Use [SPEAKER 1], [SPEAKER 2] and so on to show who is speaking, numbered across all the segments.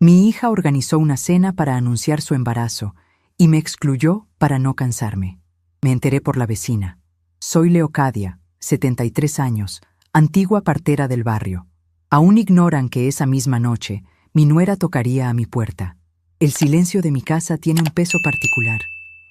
[SPEAKER 1] Mi hija organizó una cena para anunciar su embarazo y me excluyó para no cansarme. Me enteré por la vecina. Soy Leocadia, 73 años, antigua partera del barrio. Aún ignoran que esa misma noche mi nuera tocaría a mi puerta. El silencio de mi casa tiene un peso particular,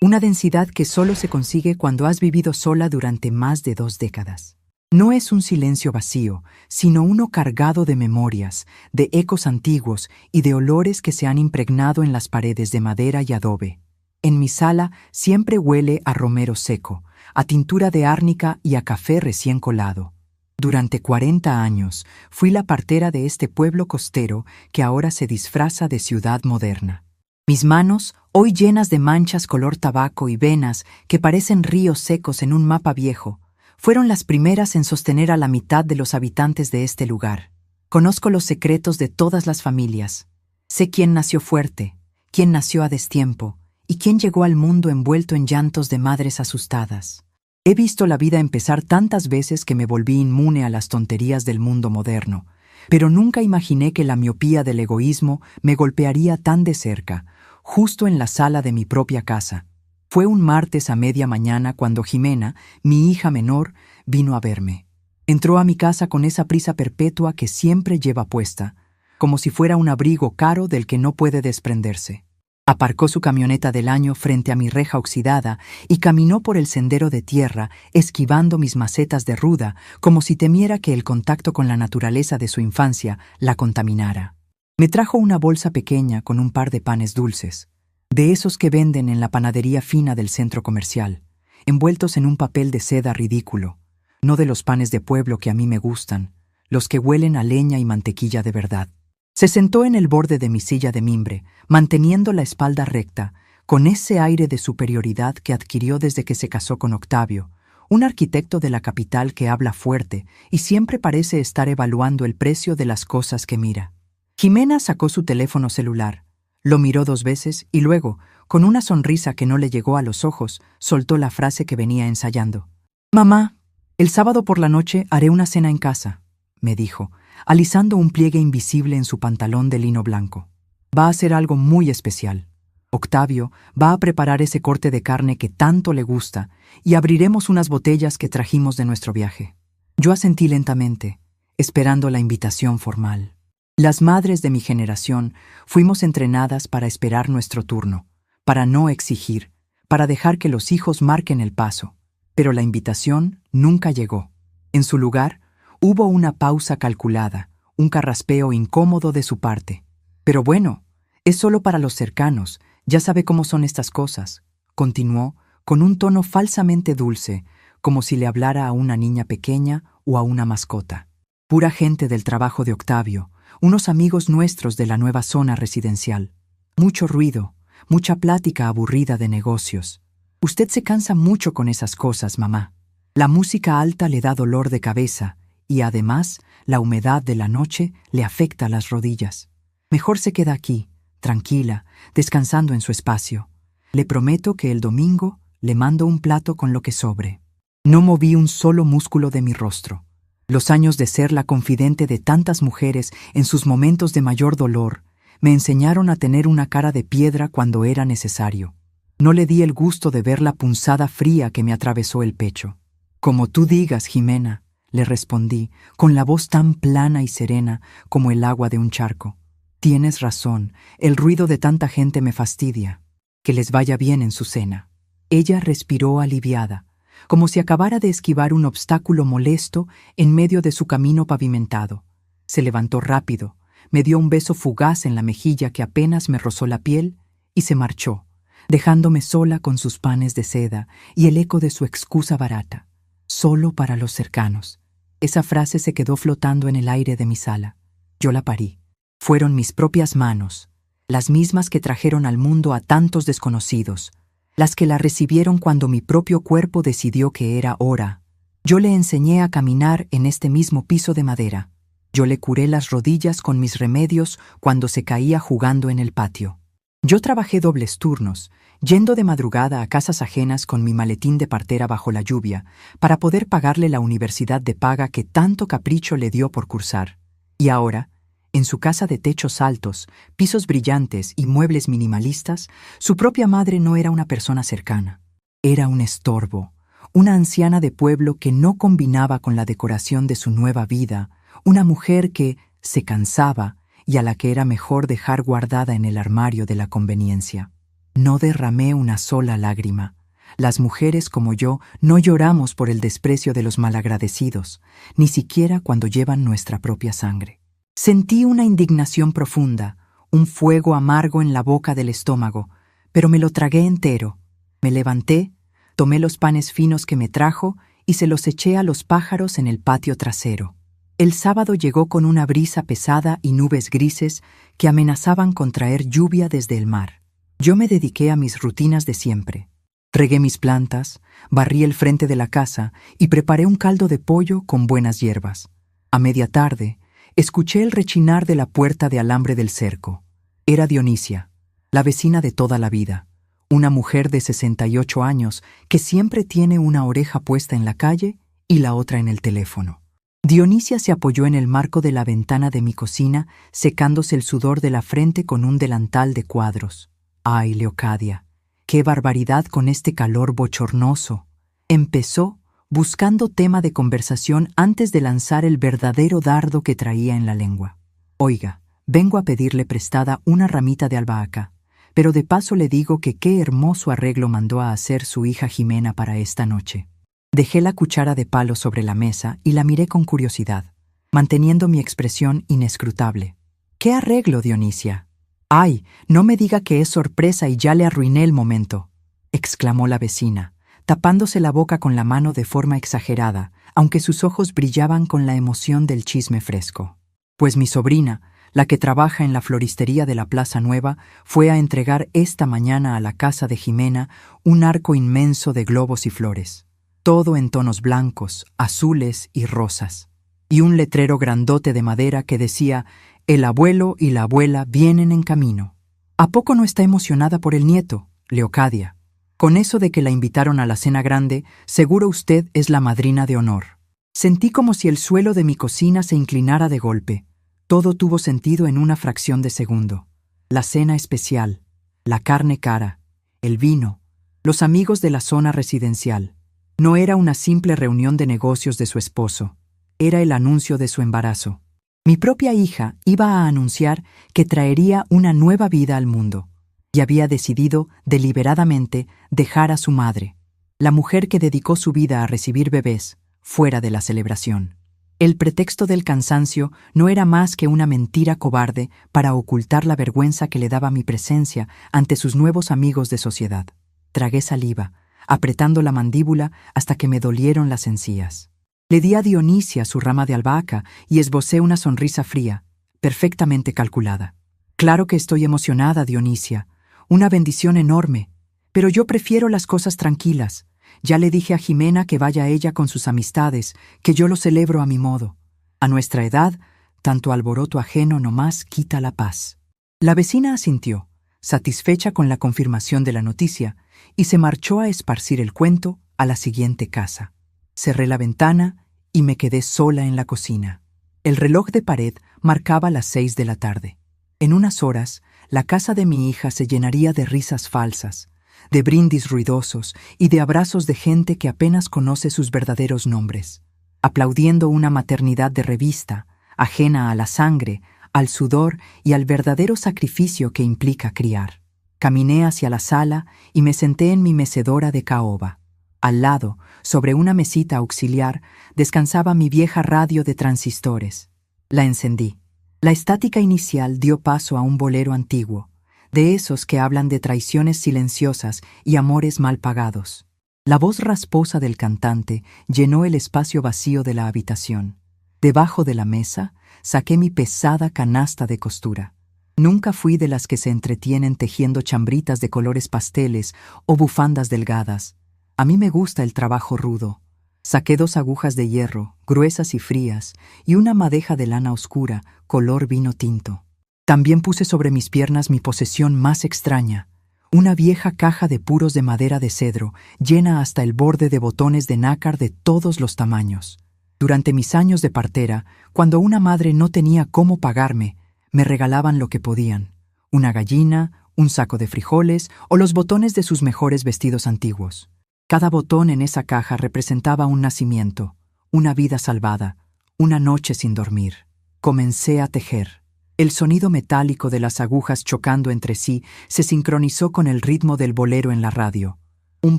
[SPEAKER 1] una densidad que solo se consigue cuando has vivido sola durante más de 2 décadas. No es un silencio vacío, sino uno cargado de memorias, de ecos antiguos y de olores que se han impregnado en las paredes de madera y adobe. En mi sala siempre huele a romero seco, a tintura de árnica y a café recién colado. Durante 40 años fui la partera de este pueblo costero que ahora se disfraza de ciudad moderna. Mis manos, hoy llenas de manchas color tabaco y venas que parecen ríos secos en un mapa viejo, fueron las primeras en sostener a la mitad de los habitantes de este lugar. Conozco los secretos de todas las familias. Sé quién nació fuerte, quién nació a destiempo y quién llegó al mundo envuelto en llantos de madres asustadas. He visto la vida empezar tantas veces que me volví inmune a las tonterías del mundo moderno, pero nunca imaginé que la miopía del egoísmo me golpearía tan de cerca, justo en la sala de mi propia casa. Fue un martes a media mañana cuando Jimena, mi hija menor, vino a verme. Entró a mi casa con esa prisa perpetua que siempre lleva puesta, como si fuera un abrigo caro del que no puede desprenderse. Aparcó su camioneta del año frente a mi reja oxidada y caminó por el sendero de tierra, esquivando mis macetas de ruda, como si temiera que el contacto con la naturaleza de su infancia la contaminara. Me trajo una bolsa pequeña con un par de panes dulces, de esos que venden en la panadería fina del centro comercial, envueltos en un papel de seda ridículo, no de los panes de pueblo que a mí me gustan, los que huelen a leña y mantequilla de verdad. Se sentó en el borde de mi silla de mimbre, manteniendo la espalda recta, con ese aire de superioridad que adquirió desde que se casó con Octavio, un arquitecto de la capital que habla fuerte y siempre parece estar evaluando el precio de las cosas que mira. Jimena sacó su teléfono celular, lo miró 2 veces y luego, con una sonrisa que no le llegó a los ojos, soltó la frase que venía ensayando. «Mamá, el sábado por la noche haré una cena en casa», me dijo, alisando un pliegue invisible en su pantalón de lino blanco. «Va a ser algo muy especial. Octavio va a preparar ese corte de carne que tanto le gusta y abriremos unas botellas que trajimos de nuestro viaje». Yo asentí lentamente, esperando la invitación formal. Las madres de mi generación fuimos entrenadas para esperar nuestro turno, para no exigir, para dejar que los hijos marquen el paso. Pero la invitación nunca llegó. En su lugar, hubo una pausa calculada, un carraspeo incómodo de su parte. «Pero bueno, es solo para los cercanos, ya sabe cómo son estas cosas», continuó con un tono falsamente dulce, como si le hablara a una niña pequeña o a una mascota. «Pura gente del trabajo de Octavio, unos amigos nuestros de la nueva zona residencial. Mucho ruido, mucha plática aburrida de negocios. Usted se cansa mucho con esas cosas, mamá. La música alta le da dolor de cabeza y además la humedad de la noche le afecta las rodillas. Mejor se queda aquí, tranquila, descansando en su espacio. Le prometo que el domingo le mando un plato con lo que sobre». No moví un solo músculo de mi rostro. Los años de ser la confidente de tantas mujeres en sus momentos de mayor dolor me enseñaron a tener una cara de piedra cuando era necesario. No le di el gusto de ver la punzada fría que me atravesó el pecho. «Como tú digas, Jimena», le respondí, con la voz tan plana y serena como el agua de un charco. «Tienes razón, el ruido de tanta gente me fastidia. Que les vaya bien en su cena». Ella respiró aliviada, como si acabara de esquivar un obstáculo molesto en medio de su camino pavimentado. Se levantó rápido, me dio un beso fugaz en la mejilla que apenas me rozó la piel y se marchó, dejándome sola con sus panes de seda y el eco de su excusa barata. «Solo para los cercanos». Esa frase se quedó flotando en el aire de mi sala. Yo la parí. Fueron mis propias manos, las mismas que trajeron al mundo a tantos desconocidos, las que la recibieron cuando mi propio cuerpo decidió que era hora. Yo le enseñé a caminar en este mismo piso de madera. Yo le curé las rodillas con mis remedios cuando se caía jugando en el patio. Yo trabajé dobles turnos, yendo de madrugada a casas ajenas con mi maletín de partera bajo la lluvia, para poder pagarle la universidad de paga que tanto capricho le dio por cursar. Y ahora, En su casa de techos altos, pisos brillantes y muebles minimalistas, su propia madre no era una persona cercana. Era un estorbo, una anciana de pueblo que no combinaba con la decoración de su nueva vida, una mujer que se cansaba y a la que era mejor dejar guardada en el armario de la conveniencia. No derramé una sola lágrima. Las mujeres como yo no lloramos por el desprecio de los malagradecidos, ni siquiera cuando llevan nuestra propia sangre. Sentí una indignación profunda, un fuego amargo en la boca del estómago, pero me lo tragué entero. Me levanté, tomé los panes finos que me trajo y se los eché a los pájaros en el patio trasero. El sábado llegó con una brisa pesada y nubes grises que amenazaban con traer lluvia desde el mar. Yo me dediqué a mis rutinas de siempre. Regué mis plantas, barrí el frente de la casa y preparé un caldo de pollo con buenas hierbas. A media tarde, escuché el rechinar de la puerta de alambre del cerco. Era Dionisia, la vecina de toda la vida, una mujer de 68 años que siempre tiene una oreja puesta en la calle y la otra en el teléfono. Dionisia se apoyó en el marco de la ventana de mi cocina, secándose el sudor de la frente con un delantal de cuadros. ¡Ay, Leocadia! ¡Qué barbaridad con este calor bochornoso! Empezó, buscando tema de conversación antes de lanzar el verdadero dardo que traía en la lengua. Oiga, vengo a pedirle prestada una ramita de albahaca, pero de paso le digo que qué hermoso arreglo mandó a hacer su hija Jimena para esta noche. Dejé la cuchara de palo sobre la mesa y la miré con curiosidad, manteniendo mi expresión inescrutable. ¿Qué arreglo, Dionisia? ¡Ay, no me diga que es sorpresa y ya le arruiné el momento!, exclamó la vecina, tapándose la boca con la mano de forma exagerada, aunque sus ojos brillaban con la emoción del chisme fresco. Pues mi sobrina, la que trabaja en la floristería de la Plaza Nueva, fue a entregar esta mañana a la casa de Jimena un arco inmenso de globos y flores, todo en tonos blancos, azules y rosas, y un letrero grandote de madera que decía: «El abuelo y la abuela vienen en camino». ¿A poco no está emocionada por el nieto, Leocadia? Con eso de que la invitaron a la cena grande, seguro usted es la madrina de honor. Sentí como si el suelo de mi cocina se inclinara de golpe. Todo tuvo sentido en una fracción de segundo. La cena especial, la carne cara, el vino, los amigos de la zona residencial. No era una simple reunión de negocios de su esposo, era el anuncio de su embarazo. Mi propia hija iba a anunciar que traería una nueva vida al mundo, y había decidido deliberadamente dejar a su madre, la mujer que dedicó su vida a recibir bebés, fuera de la celebración. El pretexto del cansancio no era más que una mentira cobarde para ocultar la vergüenza que le daba mi presencia ante sus nuevos amigos de sociedad. Tragué saliva, apretando la mandíbula hasta que me dolieron las encías. Le di a Dionisia su rama de albahaca y esbocé una sonrisa fría, perfectamente calculada. Claro que estoy emocionada, Dionisia, una bendición enorme, pero yo prefiero las cosas tranquilas. Ya le dije a Jimena que vaya ella con sus amistades, que yo lo celebro a mi modo. A nuestra edad, tanto alboroto ajeno nomás quita la paz. La vecina asintió, satisfecha con la confirmación de la noticia, y se marchó a esparcir el cuento a la siguiente casa. Cerré la ventana y me quedé sola en la cocina. El reloj de pared marcaba las 6 de la tarde. En unas horas, la casa de mi hija se llenaría de risas falsas, de brindis ruidosos y de abrazos de gente que apenas conoce sus verdaderos nombres, aplaudiendo una maternidad de revista, ajena a la sangre, al sudor y al verdadero sacrificio que implica criar. Caminé hacia la sala y me senté en mi mecedora de caoba. Al lado, sobre una mesita auxiliar, descansaba mi vieja radio de transistores. La encendí. La estática inicial dio paso a un bolero antiguo, de esos que hablan de traiciones silenciosas y amores mal pagados. La voz rasposa del cantante llenó el espacio vacío de la habitación. Debajo de la mesa, saqué mi pesada canasta de costura. Nunca fui de las que se entretienen tejiendo chambritas de colores pasteles o bufandas delgadas. A mí me gusta el trabajo rudo. Saqué 2 agujas de hierro, gruesas y frías, y una madeja de lana oscura, color vino tinto. También puse sobre mis piernas mi posesión más extraña, una vieja caja de puros de madera de cedro, llena hasta el borde de botones de nácar de todos los tamaños. Durante mis años de partera, cuando una madre no tenía cómo pagarme, Me regalaban lo que podían: una gallina, un saco de frijoles o los botones de sus mejores vestidos antiguos. Cada botón en esa caja representaba un nacimiento, una vida salvada, una noche sin dormir. Comencé a tejer. El sonido metálico de las agujas chocando entre sí se sincronizó con el ritmo del bolero en la radio. Un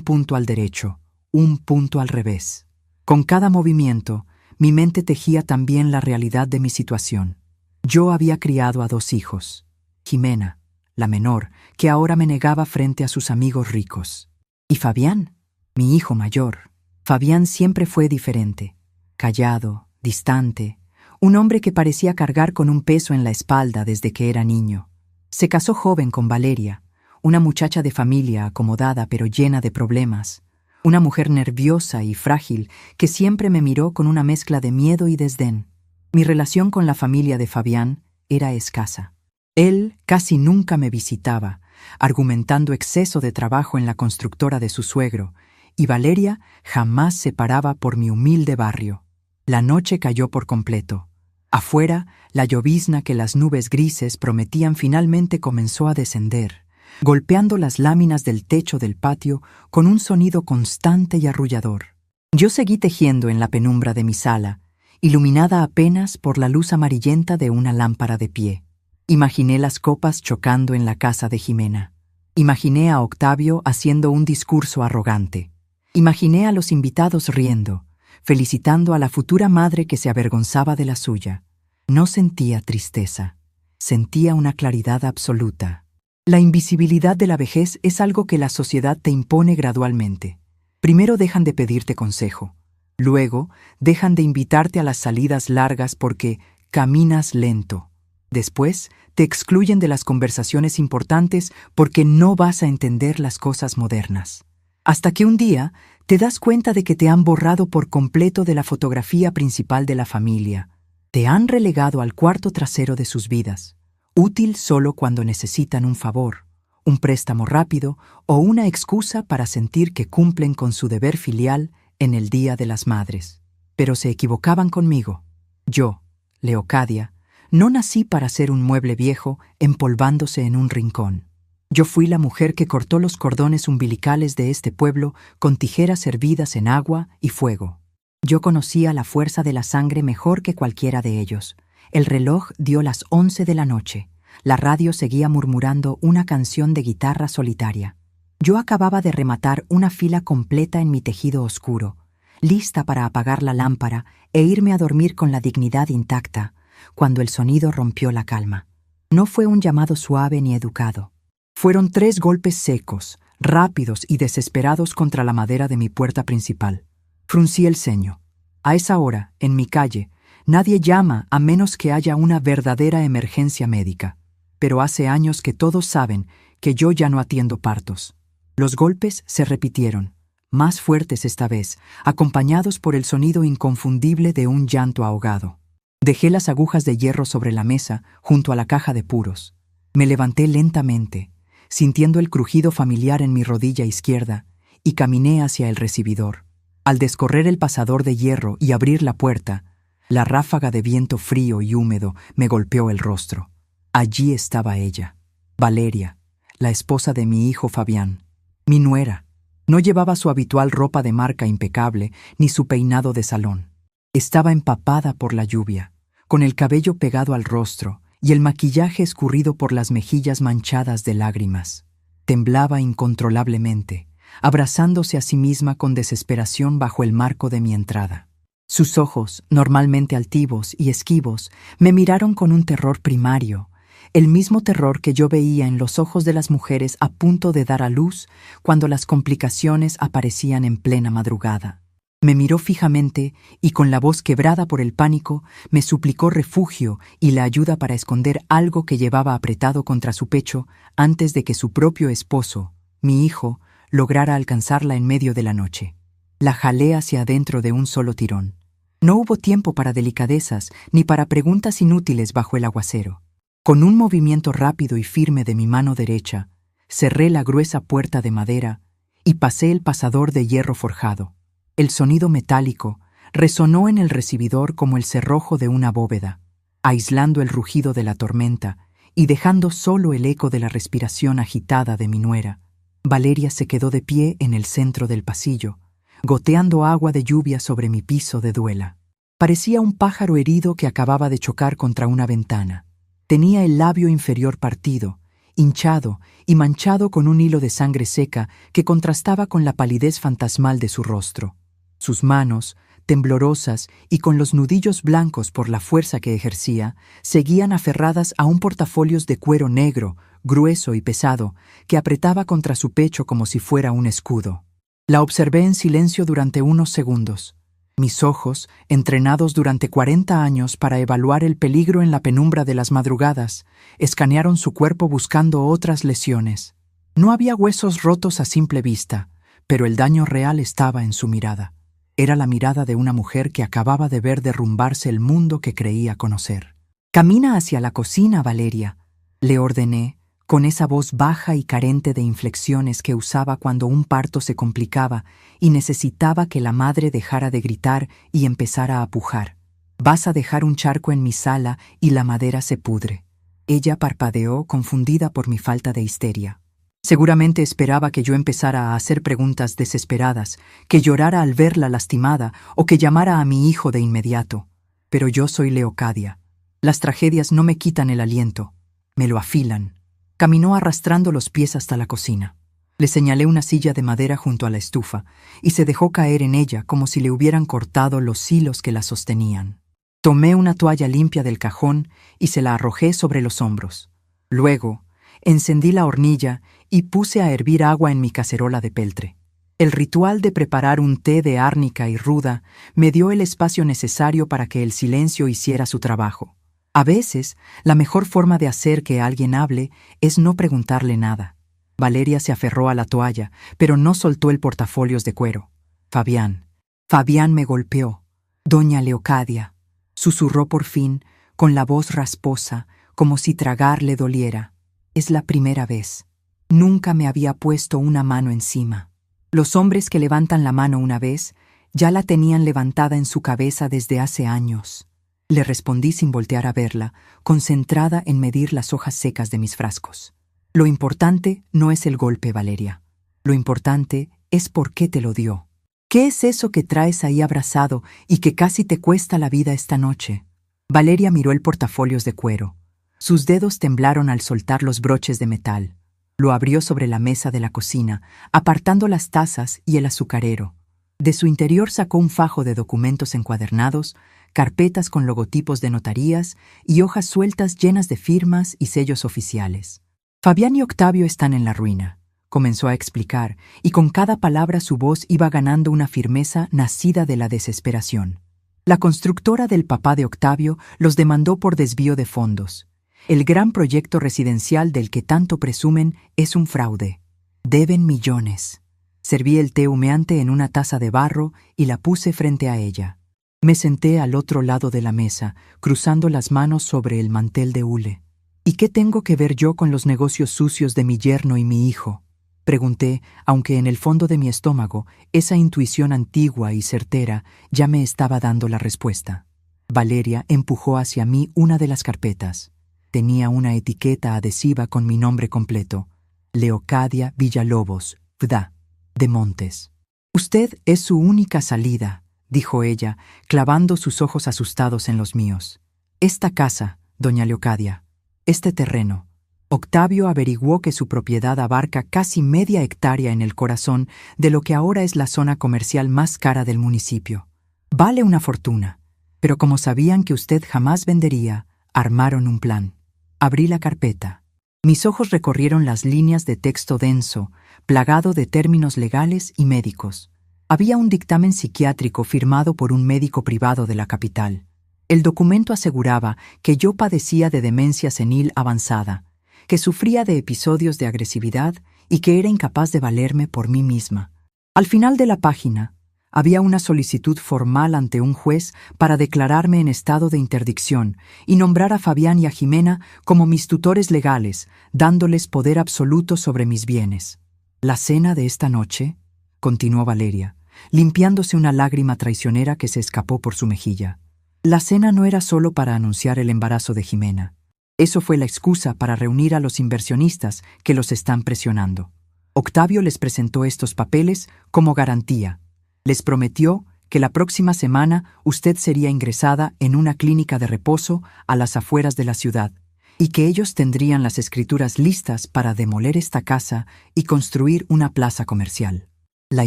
[SPEAKER 1] punto al derecho, un punto al revés. Con cada movimiento, mi mente tejía también la realidad de mi situación. Yo había criado a 2 hijos. Jimena, la menor, que ahora me negaba frente a sus amigos ricos. Y Fabián, mi hijo mayor. Fabián siempre fue diferente. Callado, distante, un hombre que parecía cargar con un peso en la espalda desde que era niño. Se casó joven con Valeria, una muchacha de familia acomodada pero llena de problemas. Una mujer nerviosa y frágil que siempre me miró con una mezcla de miedo y desdén. Mi relación con la familia de Fabián era escasa. Él casi nunca me visitaba, argumentando exceso de trabajo en la constructora de su suegro, y Valeria jamás se paraba por mi humilde barrio. La noche cayó por completo. Afuera, la llovizna que las nubes grises prometían finalmente comenzó a descender, golpeando las láminas del techo del patio con un sonido constante y arrullador. Yo seguí tejiendo en la penumbra de mi sala, iluminada apenas por la luz amarillenta de una lámpara de pie. Imaginé las copas chocando en la casa de Jimena. Imaginé a Octavio haciendo un discurso arrogante. Imaginé a los invitados riendo, felicitando a la futura madre que se avergonzaba de la suya. No sentía tristeza, sentía una claridad absoluta. La invisibilidad de la vejez es algo que la sociedad te impone gradualmente. Primero dejan de pedirte consejo, luego dejan de invitarte a las salidas largas porque caminas lento. Después te excluyen de las conversaciones importantes porque no vas a entender las cosas modernas. Hasta que un día te das cuenta de que te han borrado por completo de la fotografía principal de la familia. Te han relegado al cuarto trasero de sus vidas, útil solo cuando necesitan un favor, un préstamo rápido o una excusa para sentir que cumplen con su deber filial en el Día de las Madres. Pero se equivocaban conmigo. Yo, Leocadia, no nací para ser un mueble viejo empolvándose en un rincón. Yo fui la mujer que cortó los cordones umbilicales de este pueblo con tijeras hervidas en agua y fuego. Yo conocía la fuerza de la sangre mejor que cualquiera de ellos. El reloj dio las 11 de la noche. La radio seguía murmurando una canción de guitarra solitaria. Yo acababa de rematar una fila completa en mi tejido oscuro, lista para apagar la lámpara e irme a dormir con la dignidad intacta, cuando el sonido rompió la calma. No fue un llamado suave ni educado. Fueron 3 golpes secos, rápidos y desesperados contra la madera de mi puerta principal. Fruncí el ceño. A esa hora, en mi calle, nadie llama a menos que haya una verdadera emergencia médica. Pero hace años que todos saben que yo ya no atiendo partos. Los golpes se repitieron, más fuertes esta vez, acompañados por el sonido inconfundible de un llanto ahogado. Dejé las agujas de hierro sobre la mesa, junto a la caja de puros. Me levanté lentamente, sintiendo el crujido familiar en mi rodilla izquierda, y caminé hacia el recibidor. Al descorrer el pasador de hierro y abrir la puerta, la ráfaga de viento frío y húmedo me golpeó el rostro. Allí estaba ella, Valeria, la esposa de mi hijo Fabián, mi nuera. No llevaba su habitual ropa de marca impecable ni su peinado de salón. Estaba empapada por la lluvia, con el cabello pegado al rostro y el maquillaje escurrido por las mejillas manchadas de lágrimas. Temblaba incontrolablemente, abrazándose a sí misma con desesperación bajo el marco de mi entrada. Sus ojos, normalmente altivos y esquivos, me miraron con un terror primario, el mismo terror que yo veía en los ojos de las mujeres a punto de dar a luz cuando las complicaciones aparecían en plena madrugada. Me miró fijamente y con la voz quebrada por el pánico me suplicó refugio y la ayuda para esconder algo que llevaba apretado contra su pecho antes de que su propio esposo, mi hijo, lograra alcanzarla en medio de la noche. La jalé hacia adentro de un solo tirón. No hubo tiempo para delicadezas ni para preguntas inútiles bajo el aguacero. Con un movimiento rápido y firme de mi mano derecha, cerré la gruesa puerta de madera y pasé el pasador de hierro forjado. El sonido metálico resonó en el recibidor como el cerrojo de una bóveda. aislando el rugido de la tormenta y dejando solo el eco de la respiración agitada de mi nuera. Valeria se quedó de pie en el centro del pasillo, goteando agua de lluvia sobre mi piso de duela. Parecía un pájaro herido que acababa de chocar contra una ventana. Tenía el labio inferior partido, hinchado y manchado con un hilo de sangre seca que contrastaba con la palidez fantasmal de su rostro. Sus manos, temblorosas y con los nudillos blancos por la fuerza que ejercía, seguían aferradas a un portafolios de cuero negro, grueso y pesado, que apretaba contra su pecho como si fuera un escudo. La observé en silencio durante unos segundos. Mis ojos, entrenados durante 40 años para evaluar el peligro en la penumbra de las madrugadas, escanearon su cuerpo buscando otras lesiones. No había huesos rotos a simple vista, pero el daño real estaba en su mirada. Era la mirada de una mujer que acababa de ver derrumbarse el mundo que creía conocer. «Camina hacia la cocina, Valeria», le ordené, con esa voz baja y carente de inflexiones que usaba cuando un parto se complicaba y necesitaba que la madre dejara de gritar y empezara a pujar. «Vas a dejar un charco en mi sala y la madera se pudre». Ella parpadeó, confundida por mi falta de histeria. Seguramente esperaba que yo empezara a hacer preguntas desesperadas, que llorara al verla lastimada o que llamara a mi hijo de inmediato. Pero yo soy Leocadia. Las tragedias no me quitan el aliento, me lo afilan. Caminó arrastrando los pies hasta la cocina. Le señalé una silla de madera junto a la estufa y se dejó caer en ella como si le hubieran cortado los hilos que la sostenían. Tomé una toalla limpia del cajón y se la arrojé sobre los hombros. Luego, encendí la hornilla y puse a hervir agua en mi cacerola de peltre. El ritual de preparar un té de árnica y ruda me dio el espacio necesario para que el silencio hiciera su trabajo. A veces, la mejor forma de hacer que alguien hable es no preguntarle nada. Valeria se aferró a la toalla, pero no soltó el portafolios de cuero. Fabián me golpeó. Doña Leocadia, susurró por fin, con la voz rasposa, como si tragar le doliera. Es la primera vez. Nunca me había puesto una mano encima. Los hombres que levantan la mano una vez, ya la tenían levantada en su cabeza desde hace años. Le respondí sin voltear a verla, concentrada en medir las hojas secas de mis frascos. Lo importante no es el golpe, Valeria. Lo importante es por qué te lo dio. ¿Qué es eso que traes ahí abrazado y que casi te cuesta la vida esta noche? Valeria miró el portafolios de cuero. Sus dedos temblaron al soltar los broches de metal. Lo abrió sobre la mesa de la cocina, apartando las tazas y el azucarero. De su interior sacó un fajo de documentos encuadernados, carpetas con logotipos de notarías y hojas sueltas llenas de firmas y sellos oficiales. Fabián y Octavio están en la ruina, comenzó a explicar, y con cada palabra su voz iba ganando una firmeza nacida de la desesperación. La constructora del papá de Octavio los demandó por desvío de fondos. El gran proyecto residencial del que tanto presumen es un fraude. Deben millones. Serví el té humeante en una taza de barro y la puse frente a ella. Me senté al otro lado de la mesa, cruzando las manos sobre el mantel de hule. ¿Y qué tengo que ver yo con los negocios sucios de mi yerno y mi hijo? Pregunté, aunque en el fondo de mi estómago, esa intuición antigua y certera ya me estaba dando la respuesta. Valeria empujó hacia mí una de las carpetas. Tenía una etiqueta adhesiva con mi nombre completo: Leocadia Villalobos, VDA, de Montes. «Usted es su única salida», dijo ella, clavando sus ojos asustados en los míos. «Esta casa, doña Leocadia, este terreno». Octavio averiguó que su propiedad abarca casi media hectárea en el corazón de lo que ahora es la zona comercial más cara del municipio. Vale una fortuna, pero como sabían que usted jamás vendería, armaron un plan. Abrí la carpeta. Mis ojos recorrieron las líneas de texto denso, plagado de términos legales y médicos. Había un dictamen psiquiátrico firmado por un médico privado de la capital. El documento aseguraba que yo padecía de demencia senil avanzada, que sufría de episodios de agresividad y que era incapaz de valerme por mí misma. Al final de la página, había una solicitud formal ante un juez para declararme en estado de interdicción y nombrar a Fabián y a Jimena como mis tutores legales, dándoles poder absoluto sobre mis bienes. «La cena de esta noche», continuó Valeria, limpiándose una lágrima traicionera que se escapó por su mejilla, La cena no era solo para anunciar el embarazo de Jimena. Eso fue la excusa para reunir a los inversionistas que los están presionando. Octavio les presentó estos papeles como garantía. Les prometió que la próxima semana usted sería ingresada en una clínica de reposo a las afueras de la ciudad y que ellos tendrían las escrituras listas para demoler esta casa y construir una plaza comercial. La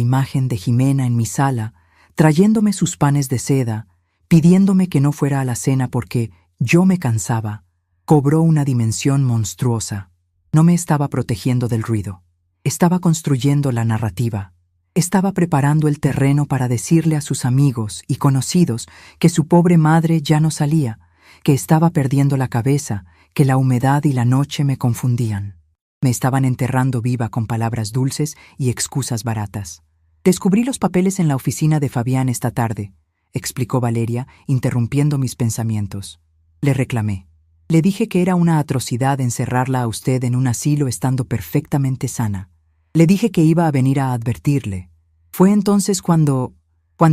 [SPEAKER 1] imagen de Jimena en mi sala, trayéndome sus panes de seda, pidiéndome que no fuera a la cena porque yo me cansaba, cobró una dimensión monstruosa. No me estaba protegiendo del ruido. Estaba construyendo la narrativa. Estaba preparando el terreno para decirle a sus amigos y conocidos que su pobre madre ya no salía, que estaba perdiendo la cabeza, que la humedad y la noche me confundían. Me estaban enterrando viva con palabras dulces y excusas baratas. Descubrí los papeles en la oficina de Fabián esta tarde, explicó Valeria, interrumpiendo mis pensamientos. Le reclamé. Le dije que era una atrocidad encerrarla a usted en un asilo estando perfectamente sana. Le dije que iba a venir a advertirle. Fue entonces cuando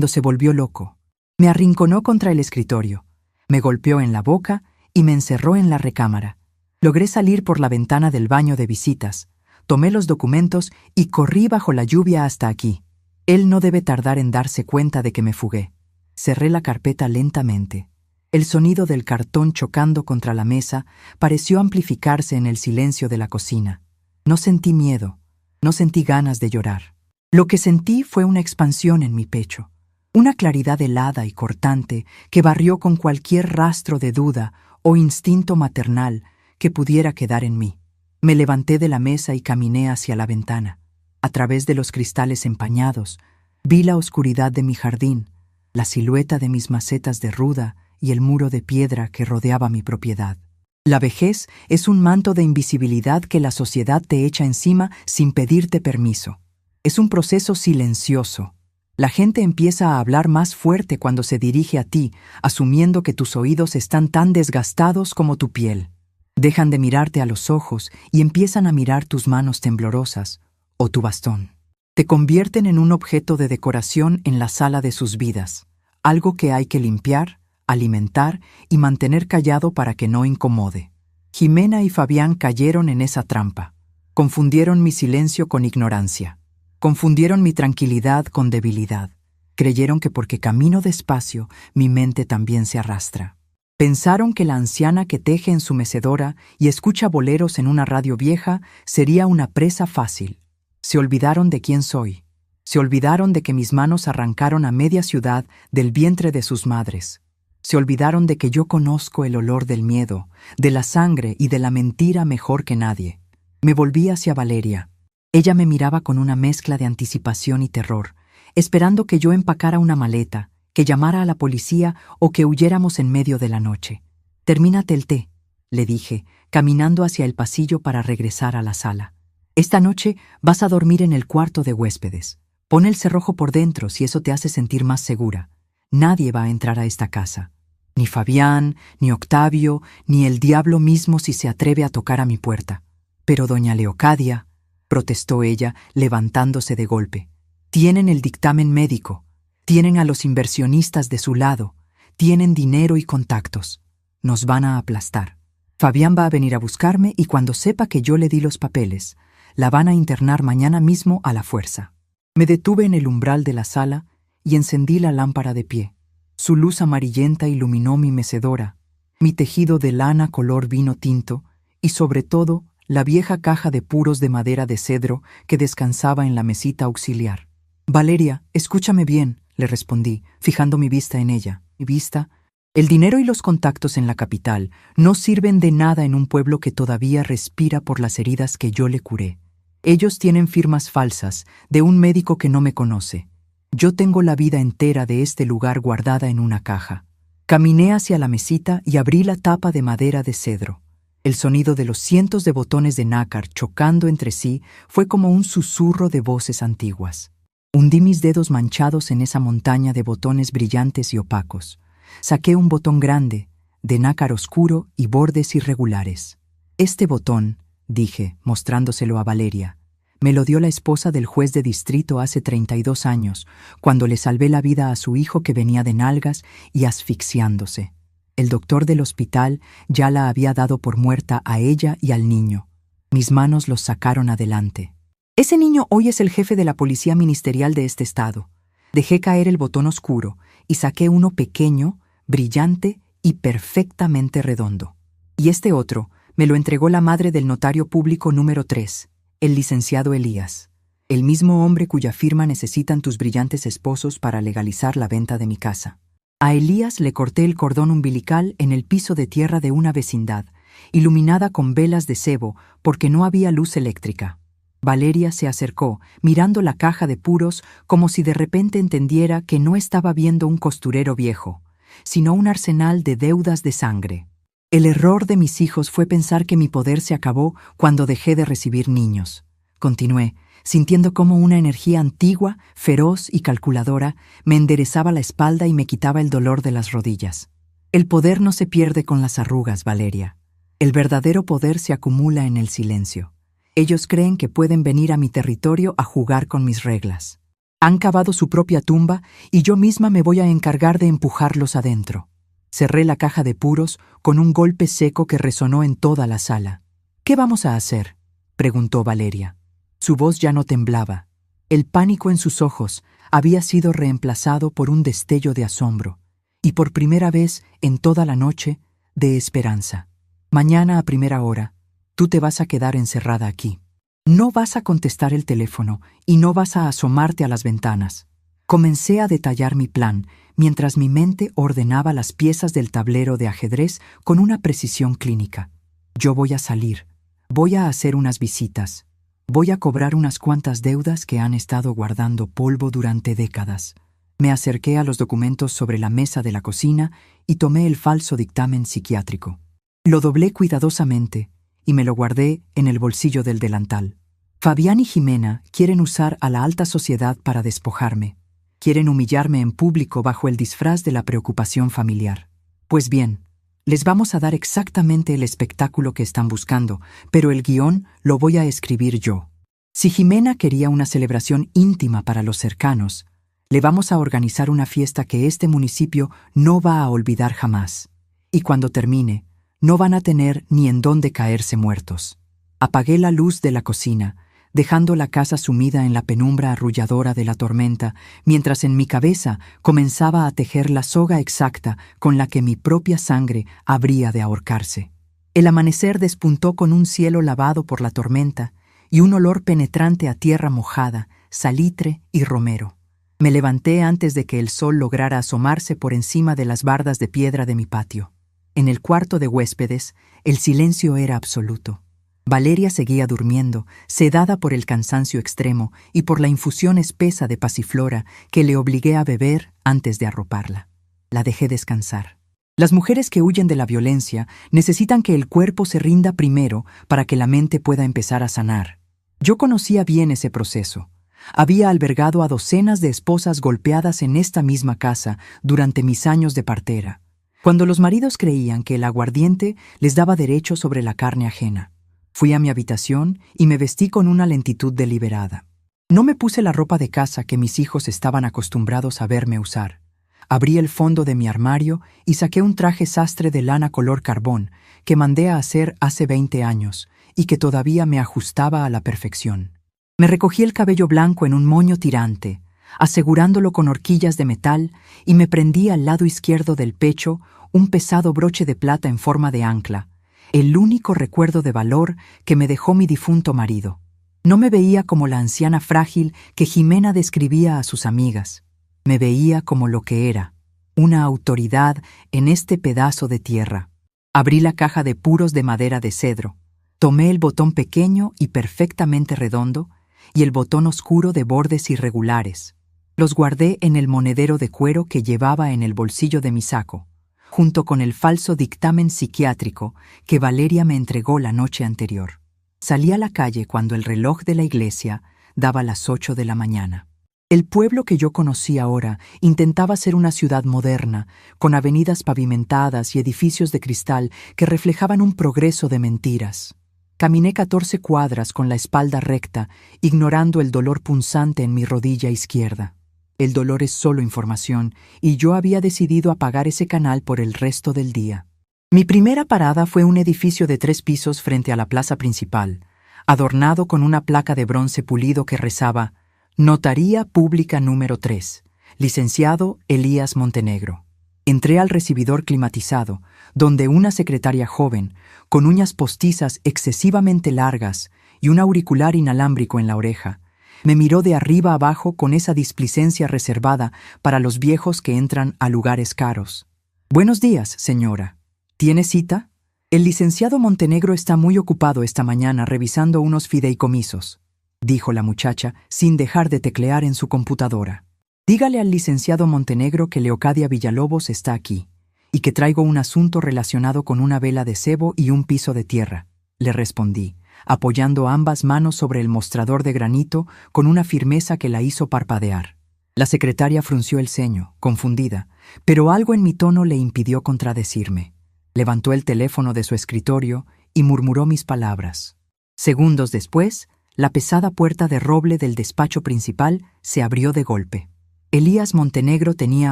[SPEAKER 1] se volvió loco. Me arrinconó contra el escritorio, me golpeó en la boca y me encerró en la recámara. Logré salir por la ventana del baño de visitas, tomé los documentos y corrí bajo la lluvia hasta aquí. Él no debe tardar en darse cuenta de que me fugué. Cerré la carpeta lentamente. El sonido del cartón chocando contra la mesa pareció amplificarse en el silencio de la cocina. No sentí miedo, no sentí ganas de llorar. Lo que sentí fue una expansión en mi pecho, una claridad helada y cortante que barrió con cualquier rastro de duda o instinto maternal que pudiera quedar en mí. Me levanté de la mesa y caminé hacia la ventana. A través de los cristales empañados, vi la oscuridad de mi jardín, la silueta de mis macetas de ruda y el muro de piedra que rodeaba mi propiedad. La vejez es un manto de invisibilidad que la sociedad te echa encima sin pedirte permiso. Es un proceso silencioso. La gente empieza a hablar más fuerte cuando se dirige a ti, asumiendo que tus oídos están tan desgastados como tu piel. Dejan de mirarte a los ojos y empiezan a mirar tus manos temblorosas o tu bastón. Te convierten en un objeto de decoración en la sala de sus vidas, algo que hay que limpiar, alimentar y mantener callado para que no incomode. Jimena y Fabián cayeron en esa trampa. Confundieron mi silencio con ignorancia. Confundieron mi tranquilidad con debilidad. Creyeron que porque camino despacio, mi mente también se arrastra. Pensaron que la anciana que teje en su mecedora y escucha boleros en una radio vieja sería una presa fácil. Se olvidaron de quién soy. Se olvidaron de que mis manos arrancaron a media ciudad del vientre de sus madres. Se olvidaron de que yo conozco el olor del miedo, de la sangre y de la mentira mejor que nadie. Me volví hacia Valeria. Ella me miraba con una mezcla de anticipación y terror, esperando que yo empacara una maleta, que llamara a la policía o que huyéramos en medio de la noche. «Termínate el té», le dije, caminando hacia el pasillo para regresar a la sala. «Esta noche vas a dormir en el cuarto de huéspedes. Pon el cerrojo por dentro si eso te hace sentir más segura. Nadie va a entrar a esta casa. Ni Fabián, ni Octavio, ni el diablo mismo si se atreve a tocar a mi puerta». «Pero doña Leocadia», protestó ella, levantándose de golpe. «Tienen el dictamen médico, tienen a los inversionistas de su lado, tienen dinero y contactos. Nos van a aplastar. Fabián va a venir a buscarme y cuando sepa que yo le di los papeles, la van a internar mañana mismo a la fuerza». Me detuve en el umbral de la sala y encendí la lámpara de pie. Su luz amarillenta iluminó mi mecedora, mi tejido de lana color vino tinto y, sobre todo, la vieja caja de puros de madera de cedro que descansaba en la mesita auxiliar. «Valeria, escúchame bien», le respondí, fijando mi vista en ella. «Mi vista? El dinero y los contactos en la capital no sirven de nada en un pueblo que todavía respira por las heridas que yo le curé. Ellos tienen firmas falsas de un médico que no me conoce. Yo tengo la vida entera de este lugar guardada en una caja». Caminé hacia la mesita y abrí la tapa de madera de cedro. El sonido de los cientos de botones de nácar chocando entre sí fue como un susurro de voces antiguas. Hundí mis dedos manchados en esa montaña de botones brillantes y opacos. Saqué un botón grande, de nácar oscuro y bordes irregulares. «Este botón», dije, mostrándoselo a Valeria, Me lo dio la esposa del juez de distrito hace 32 años, cuando le salvé la vida a su hijo que venía de nalgas y asfixiándose. El doctor del hospital ya la había dado por muerta a ella y al niño. Mis manos los sacaron adelante. Ese niño hoy es el jefe de la policía ministerial de este estado. Dejé caer el botón oscuro y saqué uno pequeño, brillante y perfectamente redondo. Y este otro me lo entregó la madre del notario público número 3, el licenciado Elías, el mismo hombre cuya firma necesitan tus brillantes esposos para legalizar la venta de mi casa. A Elías le corté el cordón umbilical en el piso de tierra de una vecindad, iluminada con velas de sebo porque no había luz eléctrica. Valeria se acercó, mirando la caja de puros como si de repente entendiera que no estaba viendo un costurero viejo, sino un arsenal de deudas de sangre. El error de mis hijos fue pensar que mi poder se acabó cuando dejé de recibir niños. Continué, sintiendo cómo una energía antigua, feroz y calculadora me enderezaba la espalda y me quitaba el dolor de las rodillas. El poder no se pierde con las arrugas, Valeria. El verdadero poder se acumula en el silencio. Ellos creen que pueden venir a mi territorio a jugar con mis reglas. Han cavado su propia tumba y yo misma me voy a encargar de empujarlos adentro. Cerré la caja de puros con un golpe seco que resonó en toda la sala. ¿Qué vamos a hacer?, preguntó Valeria. Su voz ya no temblaba. El pánico en sus ojos había sido reemplazado por un destello de asombro, y por primera vez en toda la noche, de esperanza. Mañana a primera hora, tú te vas a quedar encerrada aquí. No vas a contestar el teléfono y no vas a asomarte a las ventanas. Comencé a detallar mi plan, mientras mi mente ordenaba las piezas del tablero de ajedrez con una precisión clínica. Yo voy a salir, voy a hacer unas visitas, voy a cobrar unas cuantas deudas que han estado guardando polvo durante décadas. Me acerqué a los documentos sobre la mesa de la cocina y tomé el falso dictamen psiquiátrico. Lo doblé cuidadosamente y me lo guardé en el bolsillo del delantal. Fabián y Jimena quieren usar a la alta sociedad para despojarme. Quieren humillarme en público bajo el disfraz de la preocupación familiar. Pues bien, les vamos a dar exactamente el espectáculo que están buscando, pero el guión lo voy a escribir yo. Si Jimena quería una celebración íntima para los cercanos, le vamos a organizar una fiesta que este municipio no va a olvidar jamás. Y cuando termine, no van a tener ni en dónde caerse muertos. Apagué la luz de la cocina, dejando la casa sumida en la penumbra arrulladora de la tormenta, mientras en mi cabeza comenzaba a tejer la soga exacta con la que mi propia sangre habría de ahorcarse. El amanecer despuntó con un cielo lavado por la tormenta y un olor penetrante a tierra mojada, salitre y romero. Me levanté antes de que el sol lograra asomarse por encima de las bardas de piedra de mi patio. En el cuarto de huéspedes, el silencio era absoluto. Valeria seguía durmiendo, sedada por el cansancio extremo y por la infusión espesa de pasiflora que le obligué a beber antes de arroparla. La dejé descansar. Las mujeres que huyen de la violencia necesitan que el cuerpo se rinda primero para que la mente pueda empezar a sanar. Yo conocía bien ese proceso. Había albergado a docenas de esposas golpeadas en esta misma casa durante mis años de partera, cuando los maridos creían que el aguardiente les daba derecho sobre la carne ajena. Fui a mi habitación y me vestí con una lentitud deliberada. No me puse la ropa de casa que mis hijos estaban acostumbrados a verme usar. Abrí el fondo de mi armario y saqué un traje sastre de lana color carbón que mandé a hacer hace 20 años y que todavía me ajustaba a la perfección. Me recogí el cabello blanco en un moño tirante, asegurándolo con horquillas de metal, y me prendí al lado izquierdo del pecho un pesado broche de plata en forma de ancla, el único recuerdo de valor que me dejó mi difunto marido. No me veía como la anciana frágil que Jimena describía a sus amigas. Me veía como lo que era, una autoridad en este pedazo de tierra. Abrí la caja de puros de madera de cedro. Tomé el botón pequeño y perfectamente redondo y el botón oscuro de bordes irregulares. Los guardé en el monedero de cuero que llevaba en el bolsillo de mi saco, junto con el falso dictamen psiquiátrico que Valeria me entregó la noche anterior. Salí a la calle cuando el reloj de la iglesia daba las 8 de la mañana. El pueblo que yo conocí ahora intentaba ser una ciudad moderna, con avenidas pavimentadas y edificios de cristal que reflejaban un progreso de mentiras. Caminé 14 cuadras con la espalda recta, ignorando el dolor punzante en mi rodilla izquierda. El dolor es solo información, y yo había decidido apagar ese canal por el resto del día. Mi primera parada fue un edificio de 3 pisos frente a la plaza principal, adornado con una placa de bronce pulido que rezaba Notaría Pública número 3, licenciado Elías Montenegro. Entré al recibidor climatizado, donde una secretaria joven, con uñas postizas excesivamente largas y un auricular inalámbrico en la oreja, me miró de arriba abajo con esa displicencia reservada para los viejos que entran a lugares caros. «Buenos días, señora. ¿Tiene cita?» «El licenciado Montenegro está muy ocupado esta mañana revisando unos fideicomisos», dijo la muchacha sin dejar de teclear en su computadora. «Dígale al licenciado Montenegro que Leocadia Villalobos está aquí y que traigo un asunto relacionado con una vela de cebo y un piso de tierra», le respondí, apoyando ambas manos sobre el mostrador de granito con una firmeza que la hizo parpadear. La secretaria frunció el ceño, confundida, pero algo en mi tono le impidió contradecirme. Levantó el teléfono de su escritorio y murmuró mis palabras. Segundos después, la pesada puerta de roble del despacho principal se abrió de golpe. Elías Montenegro tenía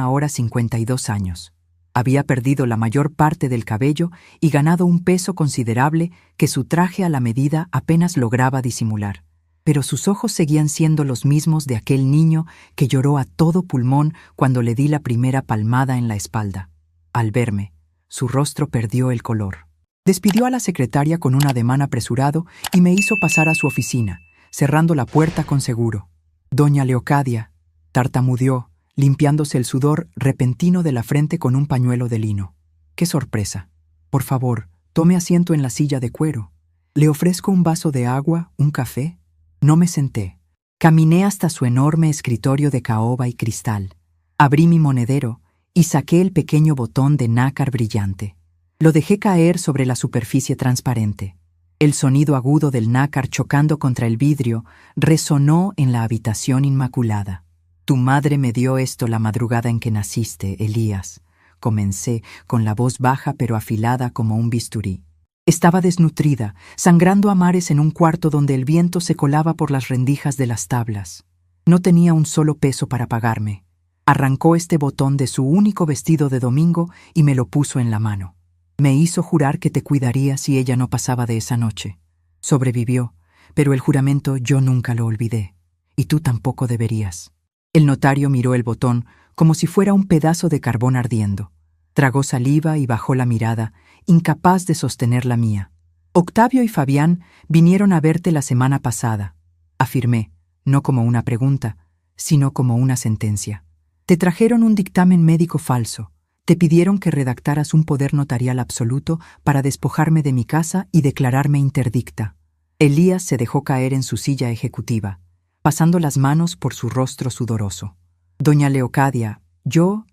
[SPEAKER 1] ahora 52 años. Había perdido la mayor parte del cabello y ganado un peso considerable que su traje a la medida apenas lograba disimular. Pero sus ojos seguían siendo los mismos de aquel niño que lloró a todo pulmón cuando le di la primera palmada en la espalda. Al verme, su rostro perdió el color. Despidió a la secretaria con un ademán apresurado y me hizo pasar a su oficina, cerrando la puerta con seguro. «Doña Leocadia», tartamudeó, limpiándose el sudor repentino de la frente con un pañuelo de lino. «¡Qué sorpresa! Por favor, tome asiento en la silla de cuero. ¿Le ofrezco un vaso de agua, un café?» No me senté. Caminé hasta su enorme escritorio de caoba y cristal. Abrí mi monedero y saqué el pequeño botón de nácar brillante. Lo dejé caer sobre la superficie transparente. El sonido agudo del nácar chocando contra el vidrio resonó en la habitación inmaculada. «Tu madre me dio esto la madrugada en que naciste, Elías», comencé con la voz baja pero afilada como un bisturí. Estaba desnutrida, sangrando a mares en un cuarto donde el viento se colaba por las rendijas de las tablas. No tenía un solo peso para pagarme. Arrancó este botón de su único vestido de domingo y me lo puso en la mano. Me hizo jurar que te cuidaría si ella no pasaba de esa noche. Sobrevivió, pero el juramento yo nunca lo olvidé, y tú tampoco deberías. El notario miró el botón como si fuera un pedazo de carbón ardiendo. Tragó saliva y bajó la mirada, incapaz de sostener la mía. «Octavio y Fabián vinieron a verte la semana pasada», afirmé, no como una pregunta, sino como una sentencia. «Te trajeron un dictamen médico falso. Te pidieron que redactaras un poder notarial absoluto para despojarme de mi casa y declararme interdicta». Elías se dejó caer en su silla ejecutiva, pasando las manos por su rostro sudoroso. «Doña Leocadia, yo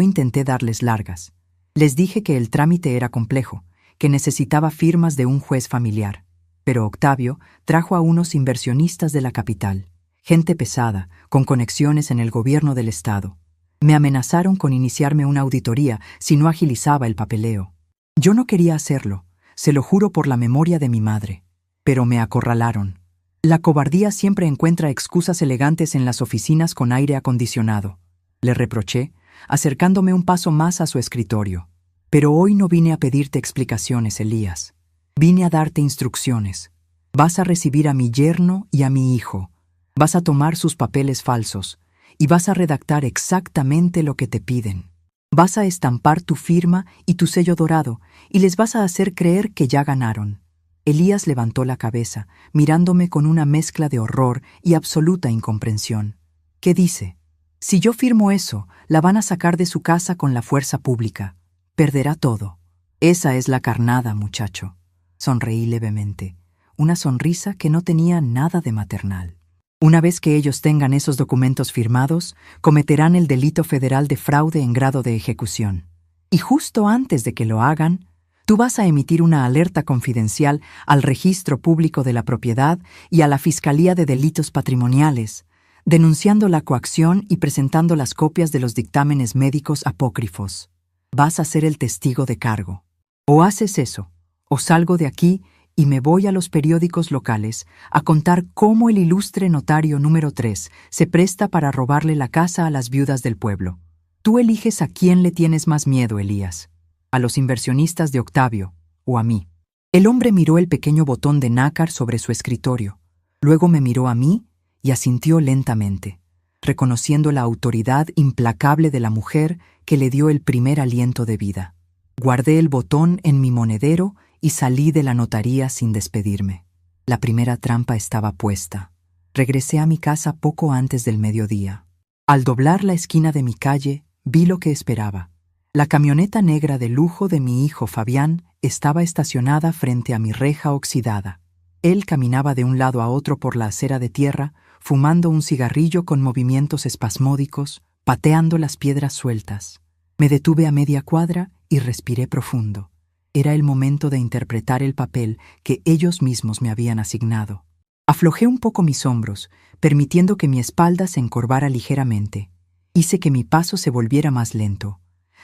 [SPEAKER 1] intenté darles largas. Les dije que el trámite era complejo, que necesitaba firmas de un juez familiar. Pero Octavio trajo a unos inversionistas de la capital, gente pesada, con conexiones en el gobierno del estado. Me amenazaron con iniciarme una auditoría si no agilizaba el papeleo. Yo no quería hacerlo, se lo juro por la memoria de mi madre. Pero me acorralaron. La cobardía siempre encuentra excusas elegantes en las oficinas con aire acondicionado», le reproché, acercándome un paso más a su escritorio. «Pero hoy no vine a pedirte explicaciones, Elías. Vine a darte instrucciones. Vas a recibir a mi yerno y a mi hijo. Vas a tomar sus papeles falsos y vas a redactar exactamente lo que te piden. Vas a estampar tu firma y tu sello dorado y les vas a hacer creer que ya ganaron». Elías levantó la cabeza, mirándome con una mezcla de horror y absoluta incomprensión. «¿Qué dice? Si yo firmo eso, la van a sacar de su casa con la fuerza pública. Perderá todo». «Esa es la carnada, muchacho». Sonreí levemente, una sonrisa que no tenía nada de maternal. «Una vez que ellos tengan esos documentos firmados, cometerán el delito federal de fraude en grado de ejecución. Y justo antes de que lo hagan, tú vas a emitir una alerta confidencial al Registro Público de la Propiedad y a la Fiscalía de Delitos Patrimoniales, denunciando la coacción y presentando las copias de los dictámenes médicos apócrifos. Vas a ser el testigo de cargo. O haces eso, o salgo de aquí y me voy a los periódicos locales a contar cómo el ilustre notario número 3 se presta para robarle la casa a las viudas del pueblo. Tú eliges a quién le tienes más miedo, Elías, a los inversionistas de Octavio o a mí. El hombre miró el pequeño botón de nácar sobre su escritorio, luego me miró a mí y asintió lentamente, reconociendo la autoridad implacable de la mujer que le dio el primer aliento de vida. Guardé el botón en mi monedero y salí de la notaría sin despedirme. La primera trampa estaba puesta. Regresé a mi casa poco antes del mediodía. Al doblar la esquina de mi calle, vi lo que esperaba. La camioneta negra de lujo de mi hijo Fabián estaba estacionada frente a mi reja oxidada. Él caminaba de un lado a otro por la acera de tierra, fumando un cigarrillo con movimientos espasmódicos, pateando las piedras sueltas. Me detuve a media cuadra y respiré profundo. Era el momento de interpretar el papel que ellos mismos me habían asignado. Aflojé un poco mis hombros, permitiendo que mi espalda se encorvara ligeramente. Hice que mi paso se volviera más lento,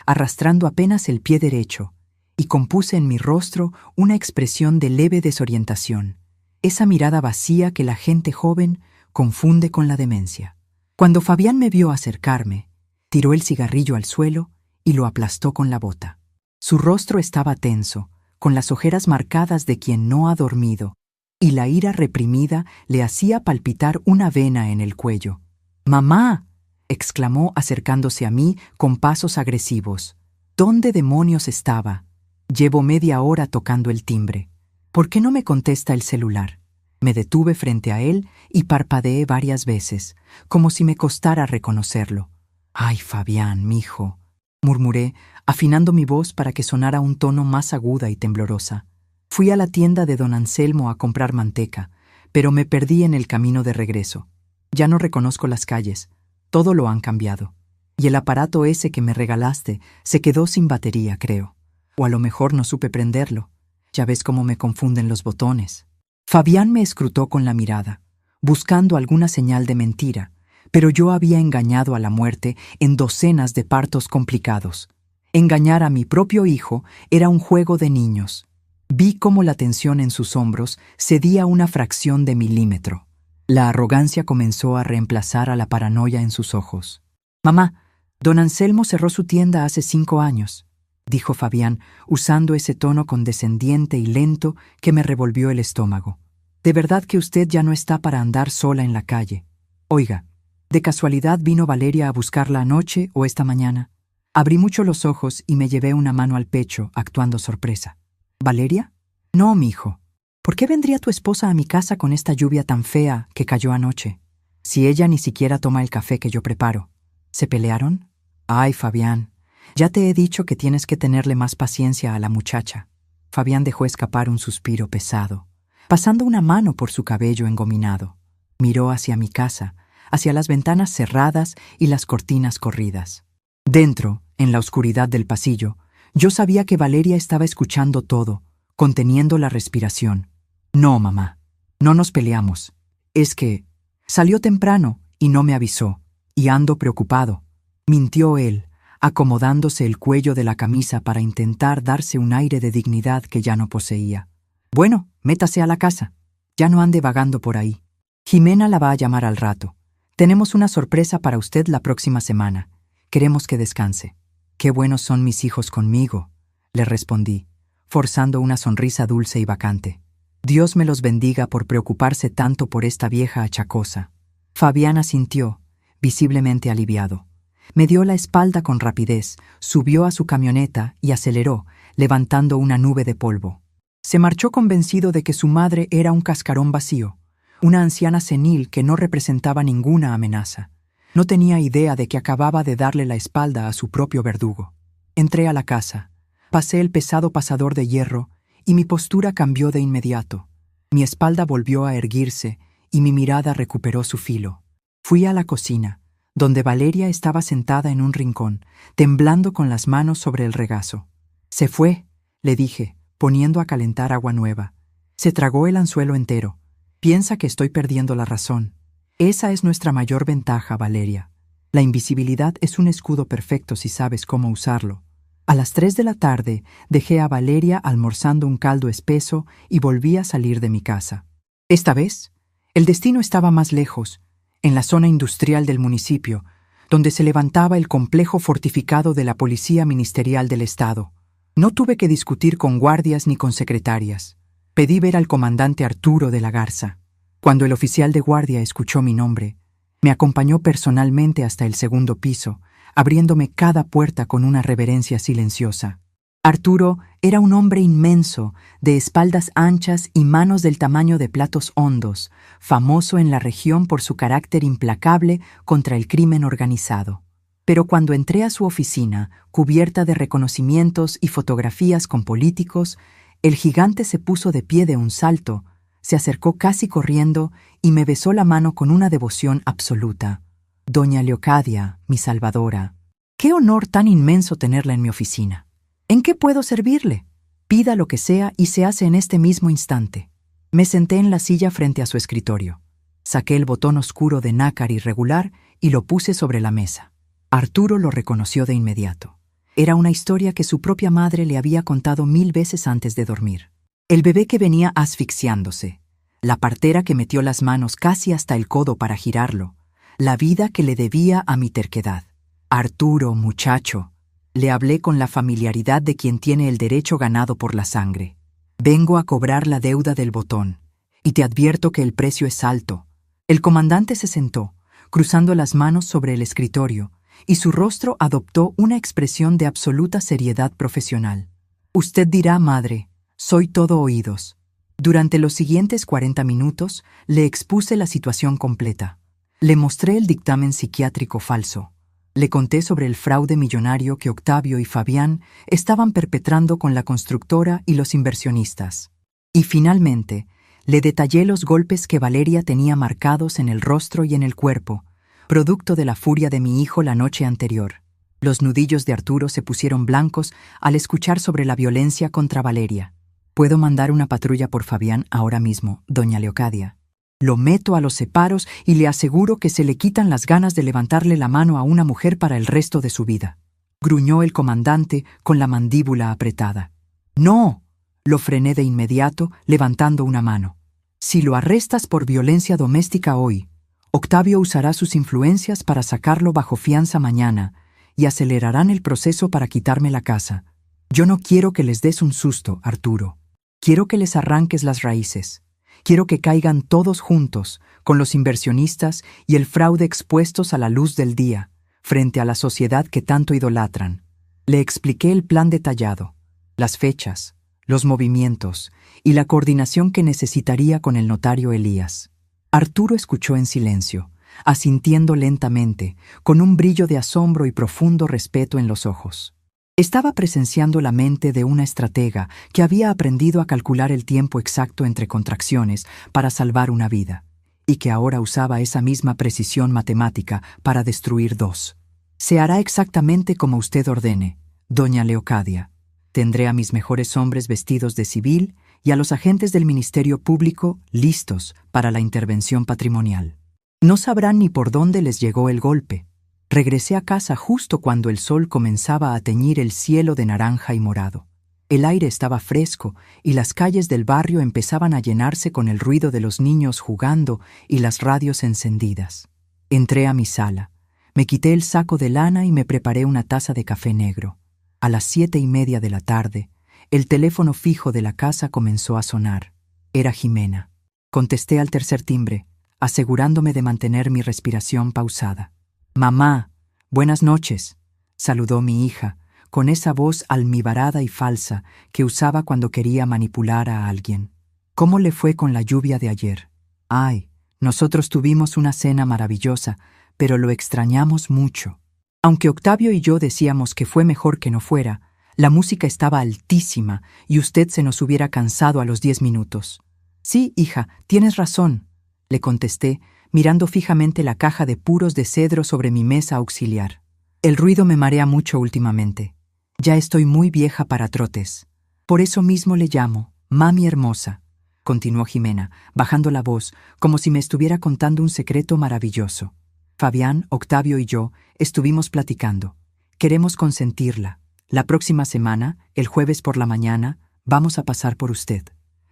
[SPEAKER 1] arrastrando apenas el pie derecho, y compuse en mi rostro una expresión de leve desorientación, esa mirada vacía que la gente joven confunde con la demencia. Cuando Fabián me vio acercarme, tiró el cigarrillo al suelo y lo aplastó con la bota. Su rostro estaba tenso, con las ojeras marcadas de quien no ha dormido, y la ira reprimida le hacía palpitar una vena en el cuello. «¡Mamá!», exclamó acercándose a mí con pasos agresivos. «¿Dónde demonios estaba? Llevo media hora tocando el timbre. ¿Por qué no me contesta el celular?». Me detuve frente a él y parpadeé varias veces, como si me costara reconocerlo. «Ay, Fabián, mijo», murmuré, afinando mi voz para que sonara un tono más aguda y temblorosa. Fui a la tienda de don Anselmo a comprar manteca, pero me perdí en el camino de regreso. Ya no reconozco las calles, todo lo han cambiado. Y el aparato ese que me regalaste se quedó sin batería, creo. O a lo mejor no supe prenderlo. Ya ves cómo me confunden los botones. Fabián me escrutó con la mirada, buscando alguna señal de mentira, pero yo había engañado a la muerte en docenas de partos complicados. Engañar a mi propio hijo era un juego de niños. Vi cómo la tensión en sus hombros cedía una fracción de milímetro. La arrogancia comenzó a reemplazar a la paranoia en sus ojos. «Mamá, don Anselmo cerró su tienda hace 5 años», dijo Fabián, usando ese tono condescendiente y lento que me revolvió el estómago. «De verdad que usted ya no está para andar sola en la calle. Oiga, ¿de casualidad vino Valeria a buscarla anoche o esta mañana?». Abrí mucho los ojos y me llevé una mano al pecho, actuando sorpresa. «¿Valeria? No, mijo. ¿Por qué vendría tu esposa a mi casa con esta lluvia tan fea que cayó anoche? Si ella ni siquiera toma el café que yo preparo. ¿Se pelearon? Ay, Fabián, ya te he dicho que tienes que tenerle más paciencia a la muchacha». Fabián dejó escapar un suspiro pesado, pasando una mano por su cabello engominado. Miró hacia mi casa, hacia las ventanas cerradas y las cortinas corridas. Dentro, en la oscuridad del pasillo, yo sabía que Valeria estaba escuchando todo, conteniendo la respiración. «No, mamá, no nos peleamos. Es que salió temprano y no me avisó, y ando preocupado», mintió él, acomodándose el cuello de la camisa para intentar darse un aire de dignidad que ya no poseía. «Bueno, métase a la casa. Ya no ande vagando por ahí. Jimena la va a llamar al rato. Tenemos una sorpresa para usted la próxima semana. Queremos que descanse». «Qué buenos son mis hijos conmigo», le respondí, forzando una sonrisa dulce y vacante. «Dios me los bendiga por preocuparse tanto por esta vieja achacosa». Fabián asintió, visiblemente aliviado. Me dio la espalda con rapidez, subió a su camioneta y aceleró, levantando una nube de polvo. Se marchó convencido de que su madre era un cascarón vacío, una anciana senil que no representaba ninguna amenaza. No tenía idea de que acababa de darle la espalda a su propio verdugo. Entré a la casa, pasé el pesado pasador de hierro y mi postura cambió de inmediato. Mi espalda volvió a erguirse y mi mirada recuperó su filo. Fui a la cocina, donde Valeria estaba sentada en un rincón, temblando con las manos sobre el regazo. «Se fue», le dije, poniendo a calentar agua nueva. «Se tragó el anzuelo entero. Piensa que estoy perdiendo la razón. Esa es nuestra mayor ventaja, Valeria. La invisibilidad es un escudo perfecto si sabes cómo usarlo. A las 3 de la tarde dejé a Valeria almorzando un caldo espeso y volví a salir de mi casa. Esta vez, el destino estaba más lejos, en la zona industrial del municipio, donde se levantaba el complejo fortificado de la Policía Ministerial del Estado. No tuve que discutir con guardias ni con secretarias. Pedí ver al comandante Arturo de la Garza. Cuando el oficial de guardia escuchó mi nombre, me acompañó personalmente hasta el segundo piso, abriéndome cada puerta con una reverencia silenciosa. Arturo era un hombre inmenso, de espaldas anchas y manos del tamaño de platos hondos, famoso en la región por su carácter implacable contra el crimen organizado. Pero cuando entré a su oficina, cubierta de reconocimientos y fotografías con políticos, el gigante se puso de pie de un salto, se acercó casi corriendo y me besó la mano con una devoción absoluta. Doña Leocadia, mi salvadora, qué honor tan inmenso tenerla en mi oficina. ¿En qué puedo servirle? Pida lo que sea y se hace en este mismo instante. Me senté en la silla frente a su escritorio. Saqué el botón oscuro de nácar irregular y lo puse sobre la mesa. Arturo lo reconoció de inmediato. Era una historia que su propia madre le había contado 1000 veces antes de dormir. El bebé que venía asfixiándose, la partera que metió las manos casi hasta el codo para girarlo, la vida que le debía a mi terquedad. Arturo, muchacho, le hablé con la familiaridad de quien tiene el derecho ganado por la sangre. Vengo a cobrar la deuda del botón, y te advierto que el precio es alto. El comandante se sentó, cruzando las manos sobre el escritorio, y su rostro adoptó una expresión de absoluta seriedad profesional. Usted dirá, madre, soy todo oídos. Durante los siguientes 40 minutos le expuse la situación completa. Le mostré el dictamen psiquiátrico falso. Le conté sobre el fraude millonario que Octavio y Fabián estaban perpetrando con la constructora y los inversionistas. Y finalmente, le detallé los golpes que Valeria tenía marcados en el rostro y en el cuerpo, producto de la furia de mi hijo la noche anterior. Los nudillos de Arturo se pusieron blancos al escuchar sobre la violencia contra Valeria. Puedo mandar una patrulla por Fabián ahora mismo, doña Leocadia. Lo meto a los separos y le aseguro que se le quitan las ganas de levantarle la mano a una mujer para el resto de su vida. Gruñó el comandante con la mandíbula apretada. ¡No! Lo frené de inmediato, levantando una mano. Si lo arrestas por violencia doméstica hoy, Octavio usará sus influencias para sacarlo bajo fianza mañana y acelerarán el proceso para quitarme la casa. Yo no quiero que les des un susto, Arturo. Quiero que les arranques las raíces. Quiero que caigan todos juntos, con los inversionistas y el fraude expuestos a la luz del día, frente a la sociedad que tanto idolatran. Le expliqué el plan detallado, las fechas, los movimientos y la coordinación que necesitaría con el notario Elías. Arturo escuchó en silencio, asintiendo lentamente, con un brillo de asombro y profundo respeto en los ojos. Estaba presenciando la mente de una estratega que había aprendido a calcular el tiempo exacto entre contracciones para salvar una vida, y que ahora usaba esa misma precisión matemática para destruir 2. Se hará exactamente como usted ordene, doña Leocadia. Tendré a mis mejores hombres vestidos de civil y a los agentes del Ministerio Público listos para la intervención patrimonial. No sabrán ni por dónde les llegó el golpe. Regresé a casa justo cuando el sol comenzaba a teñir el cielo de naranja y morado. El aire estaba fresco y las calles del barrio empezaban a llenarse con el ruido de los niños jugando y las radios encendidas. Entré a mi sala, me quité el saco de lana y me preparé una taza de café negro. A las 7:30 de la tarde, el teléfono fijo de la casa comenzó a sonar. Era Jimena. Contesté al tercer timbre, asegurándome de mantener mi respiración pausada. «Mamá, buenas noches», saludó mi hija, con esa voz almibarada y falsa que usaba cuando quería manipular a alguien. «¿Cómo le fue con la lluvia de ayer?» «Ay, nosotros tuvimos una cena maravillosa, pero lo extrañamos mucho». Aunque Octavio y yo decíamos que fue mejor que no fuera, la música estaba altísima y usted se nos hubiera cansado a los 10 minutos. «Sí, hija, tienes razón», le contesté, mirando fijamente la caja de puros de cedro sobre mi mesa auxiliar. «El ruido me marea mucho últimamente. Ya estoy muy vieja para trotes. Por eso mismo le llamo, mami hermosa», continuó Jimena, bajando la voz, como si me estuviera contando un secreto maravilloso. «Fabián, Octavio y yo estuvimos platicando. Queremos consentirla. La próxima semana, el jueves por la mañana, vamos a pasar por usted.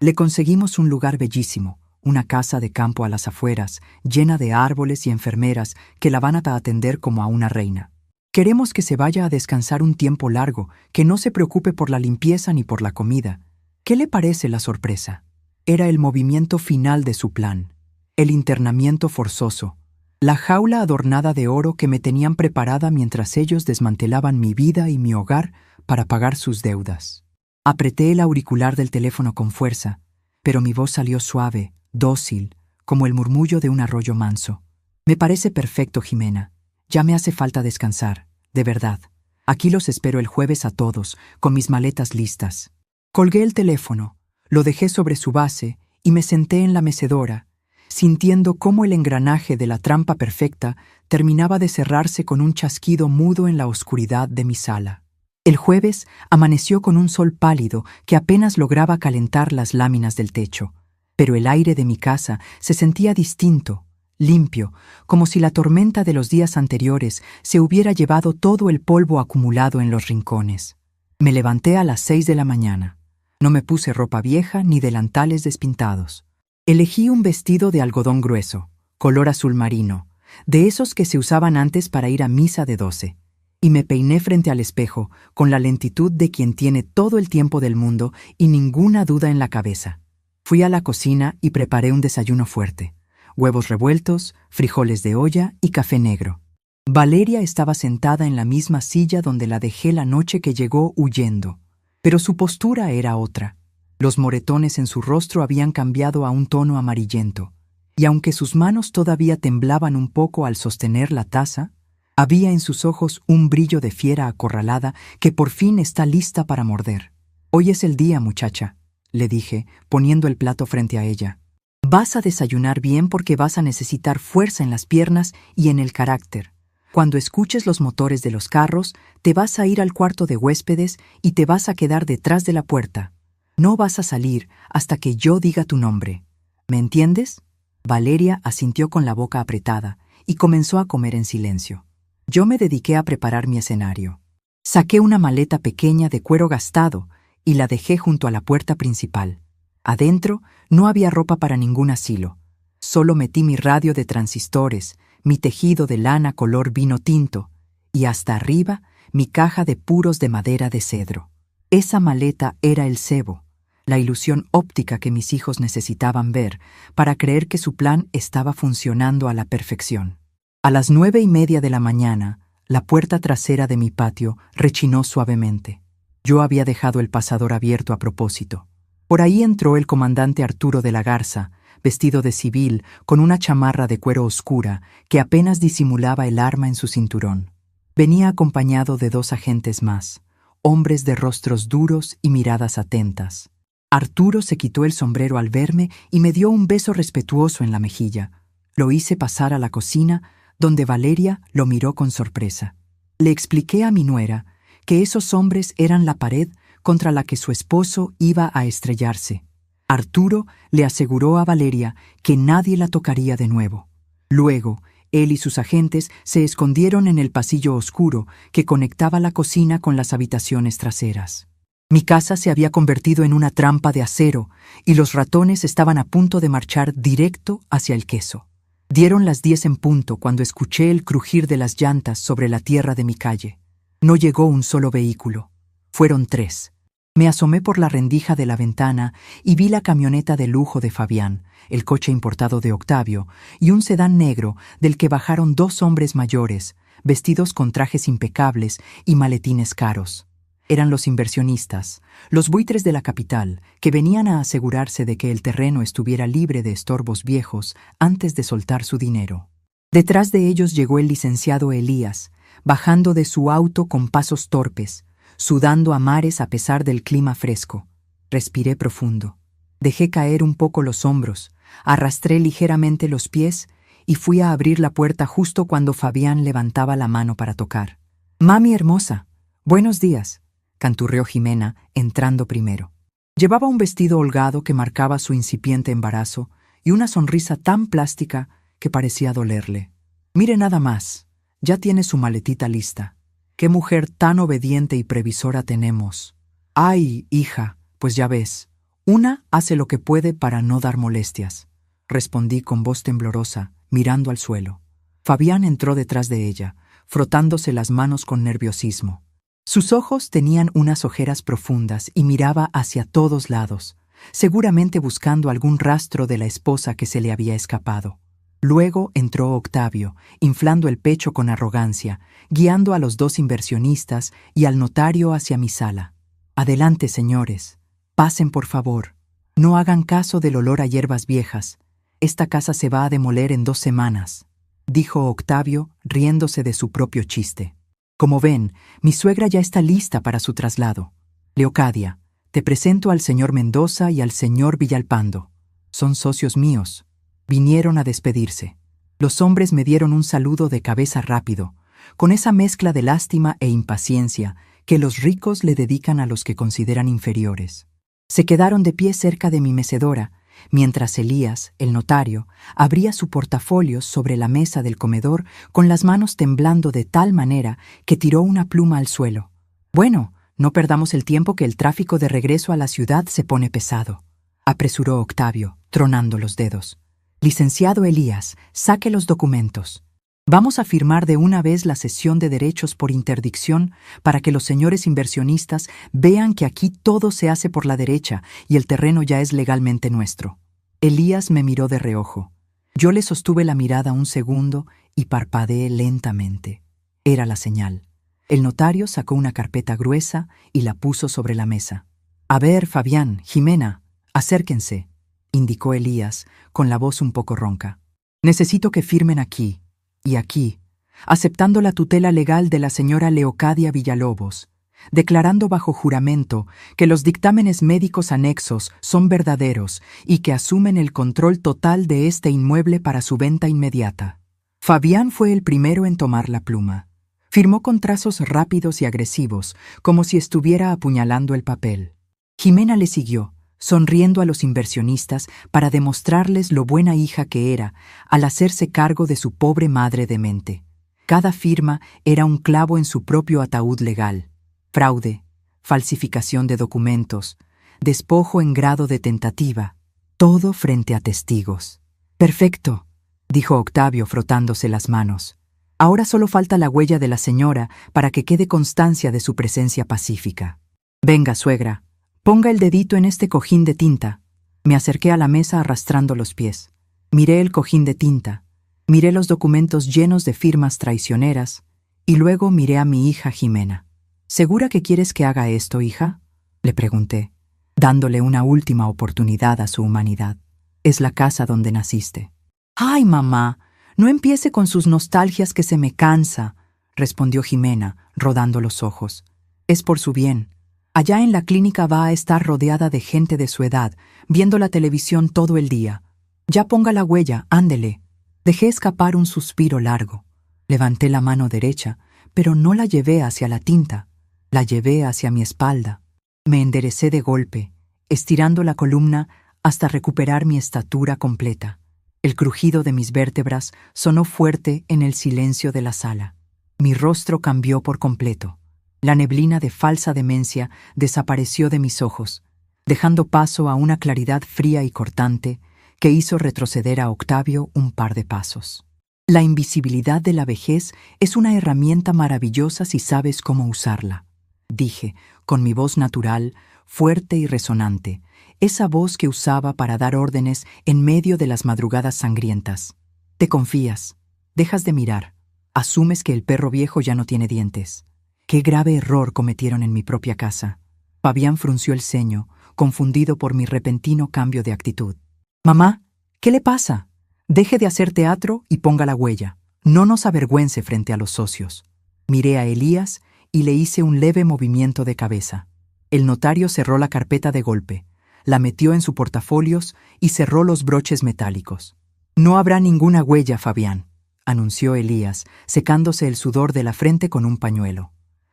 [SPEAKER 1] Le conseguimos un lugar bellísimo, una casa de campo a las afueras, llena de árboles y enfermeras que la van a atender como a una reina. Queremos que se vaya a descansar un tiempo largo, que no se preocupe por la limpieza ni por la comida. ¿Qué le parece la sorpresa? Era el movimiento final de su plan, el internamiento forzoso, la jaula adornada de oro que me tenían preparada mientras ellos desmantelaban mi vida y mi hogar para pagar sus deudas. Apreté el auricular del teléfono con fuerza, pero mi voz salió suave, dócil, como el murmullo de un arroyo manso. Me parece perfecto, Jimena. Ya me hace falta descansar, de verdad. Aquí los espero el jueves a todos, con mis maletas listas. Colgué el teléfono, lo dejé sobre su base y me senté en la mecedora, sintiendo cómo el engranaje de la trampa perfecta terminaba de cerrarse con un chasquido mudo en la oscuridad de mi sala. El jueves amaneció con un sol pálido que apenas lograba calentar las láminas del techo, pero el aire de mi casa se sentía distinto, limpio, como si la tormenta de los días anteriores se hubiera llevado todo el polvo acumulado en los rincones. Me levanté a las 6 de la mañana. No me puse ropa vieja ni delantales despintados. Elegí un vestido de algodón grueso, color azul marino, de esos que se usaban antes para ir a misa de 12, y me peiné frente al espejo con la lentitud de quien tiene todo el tiempo del mundo y ninguna duda en la cabeza. Fui a la cocina y preparé un desayuno fuerte. Huevos revueltos, frijoles de olla y café negro. Valeria estaba sentada en la misma silla donde la dejé la noche que llegó huyendo, pero su postura era otra. Los moretones en su rostro habían cambiado a un tono amarillento, y aunque sus manos todavía temblaban un poco al sostener la taza, había en sus ojos un brillo de fiera acorralada que por fin está lista para morder. «Hoy es el día, muchacha», le dije, poniendo el plato frente a ella. «Vas a desayunar bien porque vas a necesitar fuerza en las piernas y en el carácter. Cuando escuches los motores de los carros, te vas a ir al cuarto de huéspedes y te vas a quedar detrás de la puerta. No vas a salir hasta que yo diga tu nombre. ¿Me entiendes?» Valeria asintió con la boca apretada y comenzó a comer en silencio. Yo me dediqué a preparar mi escenario. Saqué una maleta pequeña de cuero gastado y la dejé junto a la puerta principal. Adentro no había ropa para ningún asilo. Solo metí mi radio de transistores, mi tejido de lana color vino tinto y hasta arriba mi caja de puros de madera de cedro. Esa maleta era el cebo, la ilusión óptica que mis hijos necesitaban ver para creer que su plan estaba funcionando a la perfección. A las 9:30 de la mañana, la puerta trasera de mi patio rechinó suavemente. Yo había dejado el pasador abierto a propósito. Por ahí entró el comandante Arturo de la Garza, vestido de civil, con una chamarra de cuero oscura que apenas disimulaba el arma en su cinturón. Venía acompañado de 2 agentes más, hombres de rostros duros y miradas atentas. Arturo se quitó el sombrero al verme y me dio un beso respetuoso en la mejilla. Lo hice pasar a la cocina, donde Valeria lo miró con sorpresa. Le expliqué a mi nuera que esos hombres eran la pared contra la que su esposo iba a estrellarse. Arturo le aseguró a Valeria que nadie la tocaría de nuevo. Luego, él y sus agentes se escondieron en el pasillo oscuro que conectaba la cocina con las habitaciones traseras. Mi casa se había convertido en una trampa de acero y los ratones estaban a punto de marchar directo hacia el queso. Dieron las 10 en punto cuando escuché el crujir de las llantas sobre la tierra de mi calle. No llegó un solo vehículo. Fueron 3. Me asomé por la rendija de la ventana y vi la camioneta de lujo de Fabián, el coche importado de Octavio, y un sedán negro del que bajaron 2 hombres mayores, vestidos con trajes impecables y maletines caros. Eran los inversionistas, los buitres de la capital, que venían a asegurarse de que el terreno estuviera libre de estorbos viejos antes de soltar su dinero. Detrás de ellos llegó el licenciado Elías, bajando de su auto con pasos torpes, sudando a mares a pesar del clima fresco. Respiré profundo. Dejé caer un poco los hombros, arrastré ligeramente los pies y fui a abrir la puerta justo cuando Fabián levantaba la mano para tocar. «Mami hermosa, buenos días», canturreó Jimena, entrando primero. Llevaba un vestido holgado que marcaba su incipiente embarazo y una sonrisa tan plástica que parecía dolerle. «Mire nada más, ya tiene su maletita lista. qué mujer tan obediente y previsora tenemos. Ay, hija, pues ya ves, una hace lo que puede para no dar molestias, respondí con voz temblorosa, mirando al suelo. Fabián entró detrás de ella, frotándose las manos con nerviosismo. Sus ojos tenían unas ojeras profundas y miraba hacia todos lados, seguramente buscando algún rastro de la esposa que se le había escapado. Luego entró Octavio, inflando el pecho con arrogancia, guiando a los dos inversionistas y al notario hacia mi sala. Adelante, señores. Pasen, por favor. No hagan caso del olor a hierbas viejas. Esta casa se va a demoler en 2 semanas, dijo Octavio, riéndose de su propio chiste. Como ven, mi suegra ya está lista para su traslado. Leocadia, te presento al señor Mendoza y al señor Villalpando. Son socios míos. Vinieron a despedirse. Los hombres me dieron un saludo de cabeza rápido, con esa mezcla de lástima e impaciencia que los ricos le dedican a los que consideran inferiores. Se quedaron de pie cerca de mi mecedora, mientras Elías, el notario, abría su portafolio sobre la mesa del comedor con las manos temblando de tal manera que tiró una pluma al suelo. Bueno, no perdamos el tiempo que el tráfico de regreso a la ciudad se pone pesado, apresuró Octavio, tronando los dedos. Licenciado Elías, saque los documentos. Vamos a firmar de una vez la cesión de derechos por interdicción para que los señores inversionistas vean que aquí todo se hace por la derecha y el terreno ya es legalmente nuestro. Elías me miró de reojo. Yo le sostuve la mirada un segundo y parpadeé lentamente. Era la señal. El notario sacó una carpeta gruesa y la puso sobre la mesa. A ver, Fabián, Jimena, acérquense, indicó Elías, con la voz un poco ronca. Necesito que firmen aquí y aquí, aceptando la tutela legal de la señora Leocadia Villalobos, declarando bajo juramento que los dictámenes médicos anexos son verdaderos y que asumen el control total de este inmueble para su venta inmediata. Fabián fue el primero en tomar la pluma. Firmó con trazos rápidos y agresivos, como si estuviera apuñalando el papel. Jimena le siguió, sonriendo a los inversionistas para demostrarles lo buena hija que era al hacerse cargo de su pobre madre demente. Cada firma era un clavo en su propio ataúd legal. Fraude, falsificación de documentos, despojo en grado de tentativa, todo frente a testigos. Perfecto, dijo Octavio frotándose las manos. Ahora solo falta la huella de la señora para que quede constancia de su presencia pacífica. Venga, suegra. Ponga el dedito en este cojín de tinta. Me acerqué a la mesa arrastrando los pies. Miré el cojín de tinta, miré los documentos llenos de firmas traicioneras y luego miré a mi hija Jimena. ¿Segura que quieres que haga esto, hija?, le pregunté, dándole una última oportunidad a su humanidad. Es la casa donde naciste. ¡Ay, mamá! No empiece con sus nostalgias que se me cansa, respondió Jimena, rodando los ojos. Es por su bien. Allá en la clínica va a estar rodeada de gente de su edad, viendo la televisión todo el día. Ya ponga la huella, ándele. Dejé escapar un suspiro largo. Levanté la mano derecha, pero no la llevé hacia la tinta. La llevé hacia mi espalda. Me enderecé de golpe, estirando la columna hasta recuperar mi estatura completa. El crujido de mis vértebras sonó fuerte en el silencio de la sala. Mi rostro cambió por completo. La neblina de falsa demencia desapareció de mis ojos, dejando paso a una claridad fría y cortante que hizo retroceder a Octavio un par de pasos. La invisibilidad de la vejez es una herramienta maravillosa si sabes cómo usarla, dije, con mi voz natural, fuerte y resonante, esa voz que usaba para dar órdenes en medio de las madrugadas sangrientas. Te confías, dejas de mirar, asumes que el perro viejo ya no tiene dientes. Qué grave error cometieron en mi propia casa. Fabián frunció el ceño, confundido por mi repentino cambio de actitud. Mamá, ¿qué le pasa? Deje de hacer teatro y ponga la huella. No nos avergüence frente a los socios. Miré a Elías y le hice un leve movimiento de cabeza. El notario cerró la carpeta de golpe, la metió en su portafolios y cerró los broches metálicos. No habrá ninguna huella, Fabián, anunció Elías, secándose el sudor de la frente con un pañuelo.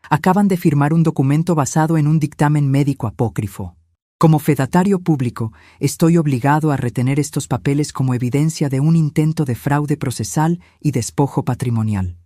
[SPEAKER 1] Acaban de firmar un documento basado en un dictamen médico apócrifo. Como fedatario público, estoy obligado a retener estos papeles como evidencia de un intento de fraude procesal y despojo patrimonial.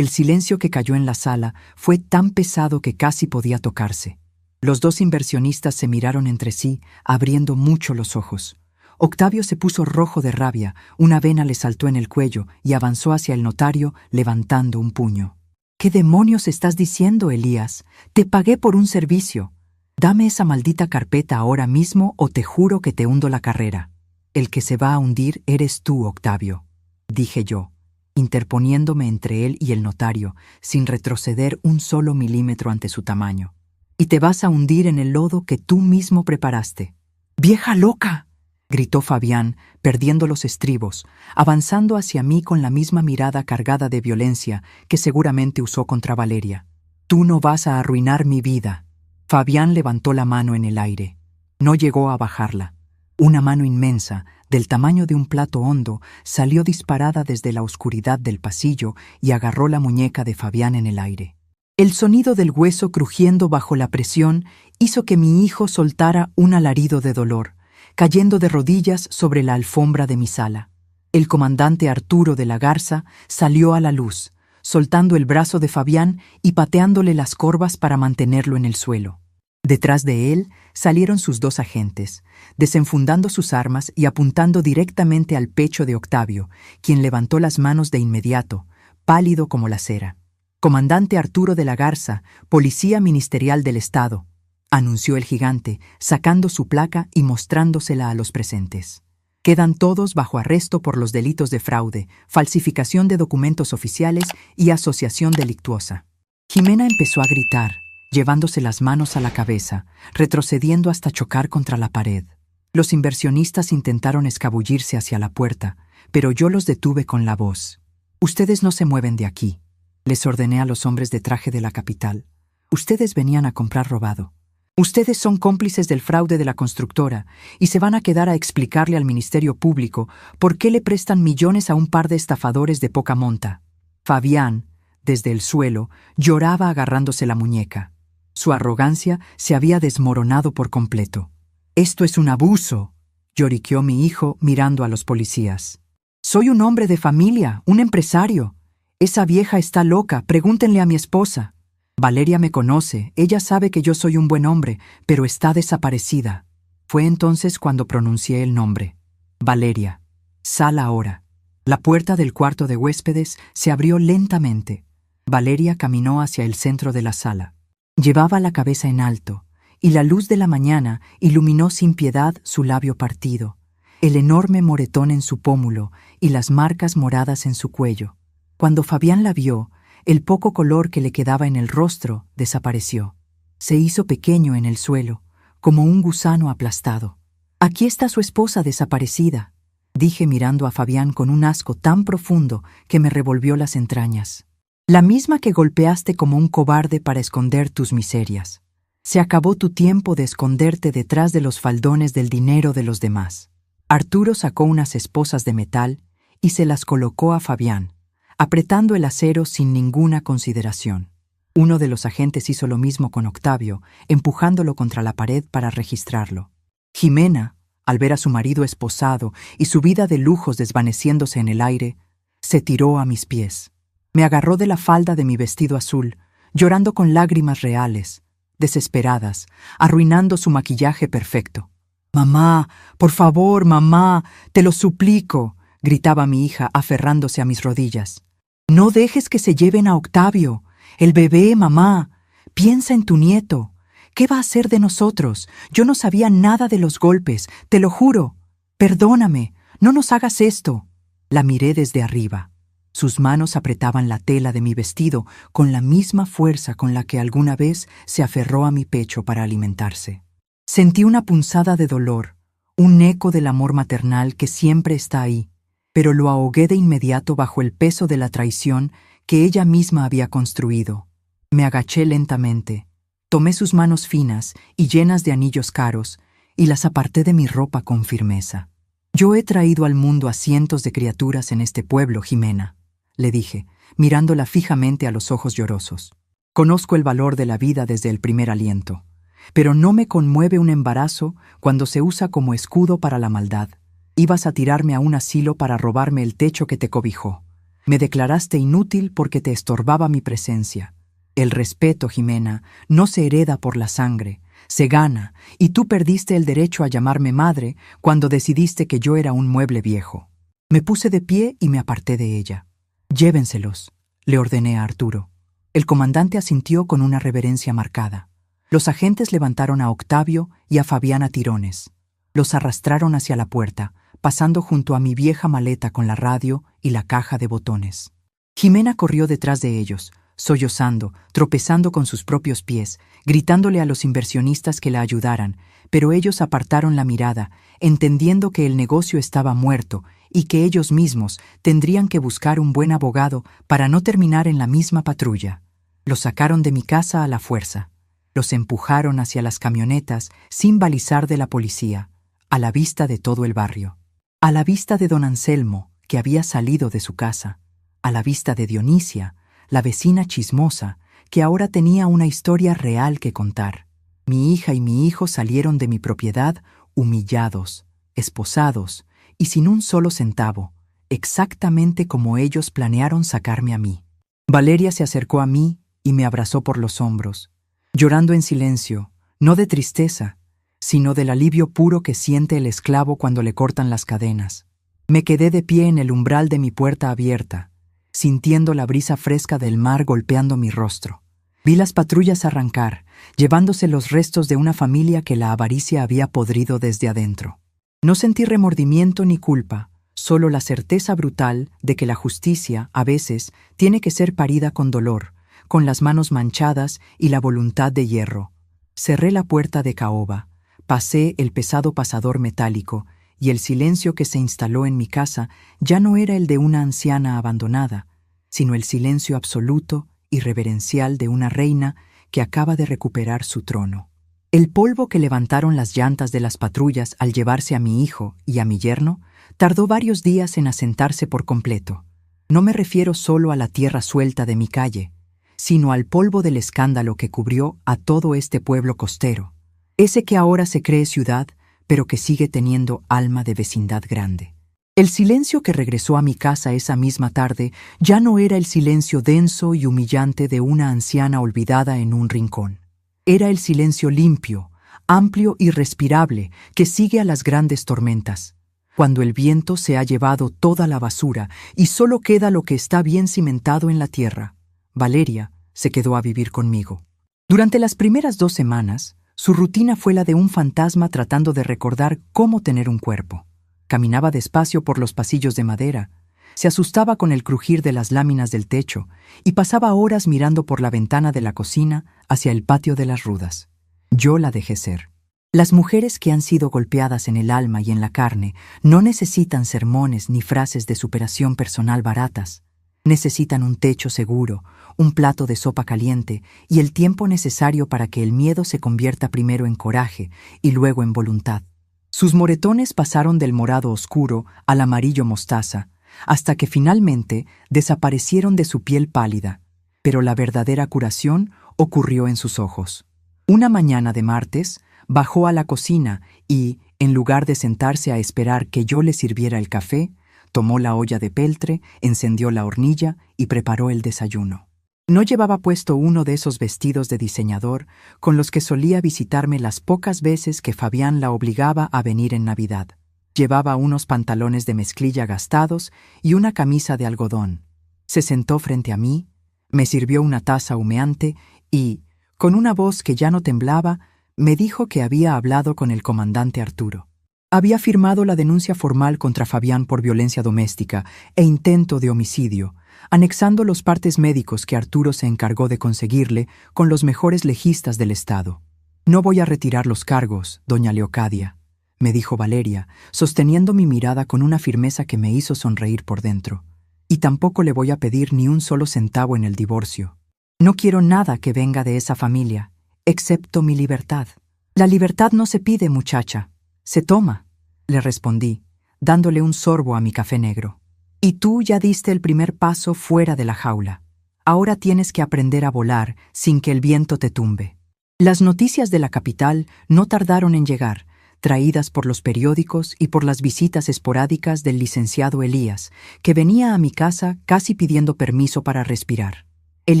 [SPEAKER 1] El silencio que cayó en la sala fue tan pesado que casi podía tocarse. Los dos inversionistas se miraron entre sí, abriendo mucho los ojos. Octavio se puso rojo de rabia, una vena le saltó en el cuello y avanzó hacia el notario levantando un puño. «¿Qué demonios estás diciendo, Elías? Te pagué por un servicio. Dame esa maldita carpeta ahora mismo o te juro que te hundo la carrera». «El que se va a hundir eres tú, Octavio», dije yo, interponiéndome entre él y el notario, sin retroceder un solo milímetro ante su tamaño. «Y te vas a hundir en el lodo que tú mismo preparaste». «¡Vieja loca!», gritó Fabián, perdiendo los estribos, avanzando hacia mí con la misma mirada cargada de violencia que seguramente usó contra Valeria. «Tú no vas a arruinar mi vida». Fabián levantó la mano en el aire. No llegó a bajarla. Una mano inmensa, del tamaño de un plato hondo, salió disparada desde la oscuridad del pasillo y agarró la muñeca de Fabián en el aire. El sonido del hueso crujiendo bajo la presión hizo que mi hijo soltara un alarido de dolor, cayendo de rodillas sobre la alfombra de mi sala. El comandante Arturo de la Garza salió a la luz, soltando el brazo de Fabián y pateándole las corvas para mantenerlo en el suelo. Detrás de él salieron sus dos agentes, desenfundando sus armas y apuntando directamente al pecho de Octavio, quien levantó las manos de inmediato, pálido como la cera. «Comandante Arturo de la Garza, Policía Ministerial del Estado», anunció el gigante, sacando su placa y mostrándosela a los presentes. «Quedan todos bajo arresto por los delitos de fraude, falsificación de documentos oficiales y asociación delictuosa». Jimena empezó a gritar, llevándose las manos a la cabeza, retrocediendo hasta chocar contra la pared. Los inversionistas intentaron escabullirse hacia la puerta, pero yo los detuve con la voz. «Ustedes no se mueven de aquí», les ordené a los hombres de traje de la capital. «Ustedes venían a comprar robado. Ustedes son cómplices del fraude de la constructora y se van a quedar a explicarle al Ministerio Público por qué le prestan millones a un par de estafadores de poca monta». Fabián, desde el suelo, lloraba agarrándose la muñeca. Su arrogancia se había desmoronado por completo. «Esto es un abuso», lloriqueó mi hijo mirando a los policías. «Soy un hombre de familia, un empresario. Esa vieja está loca, pregúntenle a mi esposa. Valeria me conoce, ella sabe que yo soy un buen hombre, pero está desaparecida». Fue entonces cuando pronuncié el nombre. «Valeria, sal ahora». La puerta del cuarto de huéspedes se abrió lentamente. Valeria caminó hacia el centro de la sala. Llevaba la cabeza en alto, y la luz de la mañana iluminó sin piedad su labio partido, el enorme moretón en su pómulo y las marcas moradas en su cuello. Cuando Fabián la vio, el poco color que le quedaba en el rostro desapareció. Se hizo pequeño en el suelo, como un gusano aplastado. «Aquí está su esposa desaparecida», dije mirando a Fabián con un asco tan profundo que me revolvió las entrañas. «La misma que golpeaste como un cobarde para esconder tus miserias. Se acabó tu tiempo de esconderte detrás de los faldones del dinero de los demás». Arturo sacó unas esposas de metal y se las colocó a Fabián, apretando el acero sin ninguna consideración. Uno de los agentes hizo lo mismo con Octavio, empujándolo contra la pared para registrarlo. Jimena, al ver a su marido esposado y su vida de lujos desvaneciéndose en el aire, se tiró a mis pies. Me agarró de la falda de mi vestido azul, llorando con lágrimas reales, desesperadas, arruinando su maquillaje perfecto. «Mamá, por favor, mamá, te lo suplico», gritaba mi hija aferrándose a mis rodillas. «No dejes que se lleven a Octavio. El bebé, mamá. Piensa en tu nieto. ¿Qué va a hacer de nosotros? Yo no sabía nada de los golpes, te lo juro. Perdóname, no nos hagas esto». La miré desde arriba. Sus manos apretaban la tela de mi vestido con la misma fuerza con la que alguna vez se aferró a mi pecho para alimentarse. Sentí una punzada de dolor, un eco del amor maternal que siempre está ahí, pero lo ahogué de inmediato bajo el peso de la traición que ella misma había construido. Me agaché lentamente, tomé sus manos finas y llenas de anillos caros y las aparté de mi ropa con firmeza. «Yo he traído al mundo a cientos de criaturas en este pueblo, Jimena», le dije, mirándola fijamente a los ojos llorosos. «Conozco el valor de la vida desde el primer aliento, pero no me conmueve un embarazo cuando se usa como escudo para la maldad. Ibas a tirarme a un asilo para robarme el techo que te cobijó. Me declaraste inútil porque te estorbaba mi presencia. El respeto, Jimena, no se hereda por la sangre, se gana, y tú perdiste el derecho a llamarme madre cuando decidiste que yo era un mueble viejo. Me puse de pie y me aparté de ella. Llévenselos, le ordené a Arturo. El comandante asintió con una reverencia marcada. Los agentes levantaron a Octavio y a Fabián a tirones. Los arrastraron hacia la puerta, pasando junto a mi vieja maleta con la radio y la caja de botones. Jimena corrió detrás de ellos, sollozando, tropezando con sus propios pies, gritándole a los inversionistas que la ayudaran, pero ellos apartaron la mirada, entendiendo que el negocio estaba muerto y que ellos mismos tendrían que buscar un buen abogado para no terminar en la misma patrulla. Los sacaron de mi casa a la fuerza. Los empujaron hacia las camionetas sin balizar de la policía, a la vista de todo el barrio. A la vista de don Anselmo, que había salido de su casa. A la vista de Dionisia, la vecina chismosa, que ahora tenía una historia real que contar. Mi hija y mi hijo salieron de mi propiedad humillados, esposados y sin un solo centavo, exactamente como ellos planearon sacarme a mí. Valeria se acercó a mí y me abrazó por los hombros, llorando en silencio, no de tristeza, sino del alivio puro que siente el esclavo cuando le cortan las cadenas. Me quedé de pie en el umbral de mi puerta abierta, sintiendo la brisa fresca del mar golpeando mi rostro. Vi las patrullas arrancar, llevándose los restos de una familia que la avaricia había podrido desde adentro. No sentí remordimiento ni culpa, solo la certeza brutal de que la justicia, a veces, tiene que ser parida con dolor, con las manos manchadas y la voluntad de hierro. Cerré la puerta de caoba, pasé el pesado pasador metálico, y el silencio que se instaló en mi casa ya no era el de una anciana abandonada, sino el silencio absoluto y reverencial de una reina que acaba de recuperar su trono. El polvo que levantaron las llantas de las patrullas al llevarse a mi hijo y a mi yerno tardó varios días en asentarse por completo. No me refiero solo a la tierra suelta de mi calle, sino al polvo del escándalo que cubrió a todo este pueblo costero, ese que ahora se cree ciudad, pero que sigue teniendo alma de vecindad grande. El silencio que regresó a mi casa esa misma tarde ya no era el silencio denso y humillante de una anciana olvidada en un rincón. Era el silencio limpio, amplio y respirable que sigue a las grandes tormentas, cuando el viento se ha llevado toda la basura y solo queda lo que está bien cimentado en la tierra. Valeria se quedó a vivir conmigo. Durante las primeras 2 semanas, su rutina fue la de un fantasma tratando de recordar cómo tener un cuerpo. Caminaba despacio por los pasillos de madera, se asustaba con el crujir de las láminas del techo y pasaba horas mirando por la ventana de la cocina hacia el patio de las rudas. Yo la dejé ser. Las mujeres que han sido golpeadas en el alma y en la carne no necesitan sermones ni frases de superación personal baratas. Necesitan un techo seguro, un plato de sopa caliente y el tiempo necesario para que el miedo se convierta primero en coraje y luego en voluntad. Sus moretones pasaron del morado oscuro al amarillo mostaza, hasta que finalmente desaparecieron de su piel pálida, pero la verdadera curación ocurrió en sus ojos. Una mañana de martes, bajó a la cocina y, en lugar de sentarse a esperar que yo le sirviera el café, tomó la olla de peltre, encendió la hornilla y preparó el desayuno. No llevaba puesto uno de esos vestidos de diseñador con los que solía visitarme las pocas veces que Fabián la obligaba a venir en Navidad. Llevaba unos pantalones de mezclilla gastados y una camisa de algodón. Se sentó frente a mí, me sirvió una taza humeante y, con una voz que ya no temblaba, me dijo que había hablado con el comandante Arturo. Había firmado la denuncia formal contra Fabián por violencia doméstica e intento de homicidio, anexando los partes médicos que Arturo se encargó de conseguirle con los mejores legistas del Estado. «No voy a retirar los cargos, doña Leocadia», me dijo Valeria, sosteniendo mi mirada con una firmeza que me hizo sonreír por dentro. «Y tampoco le voy a pedir ni un solo centavo en el divorcio. No quiero nada que venga de esa familia, excepto mi libertad». «La libertad no se pide, muchacha, se toma», le respondí, dándole un sorbo a mi café negro. «Y tú ya diste el primer paso fuera de la jaula. Ahora tienes que aprender a volar sin que el viento te tumbe». Las noticias de la capital no tardaron en llegar, traídas por los periódicos y por las visitas esporádicas del licenciado Elías, que venía a mi casa casi pidiendo permiso para respirar. El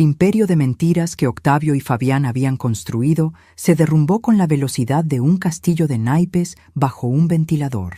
[SPEAKER 1] imperio de mentiras que Octavio y Fabián habían construido se derrumbó con la velocidad de un castillo de naipes bajo un ventilador.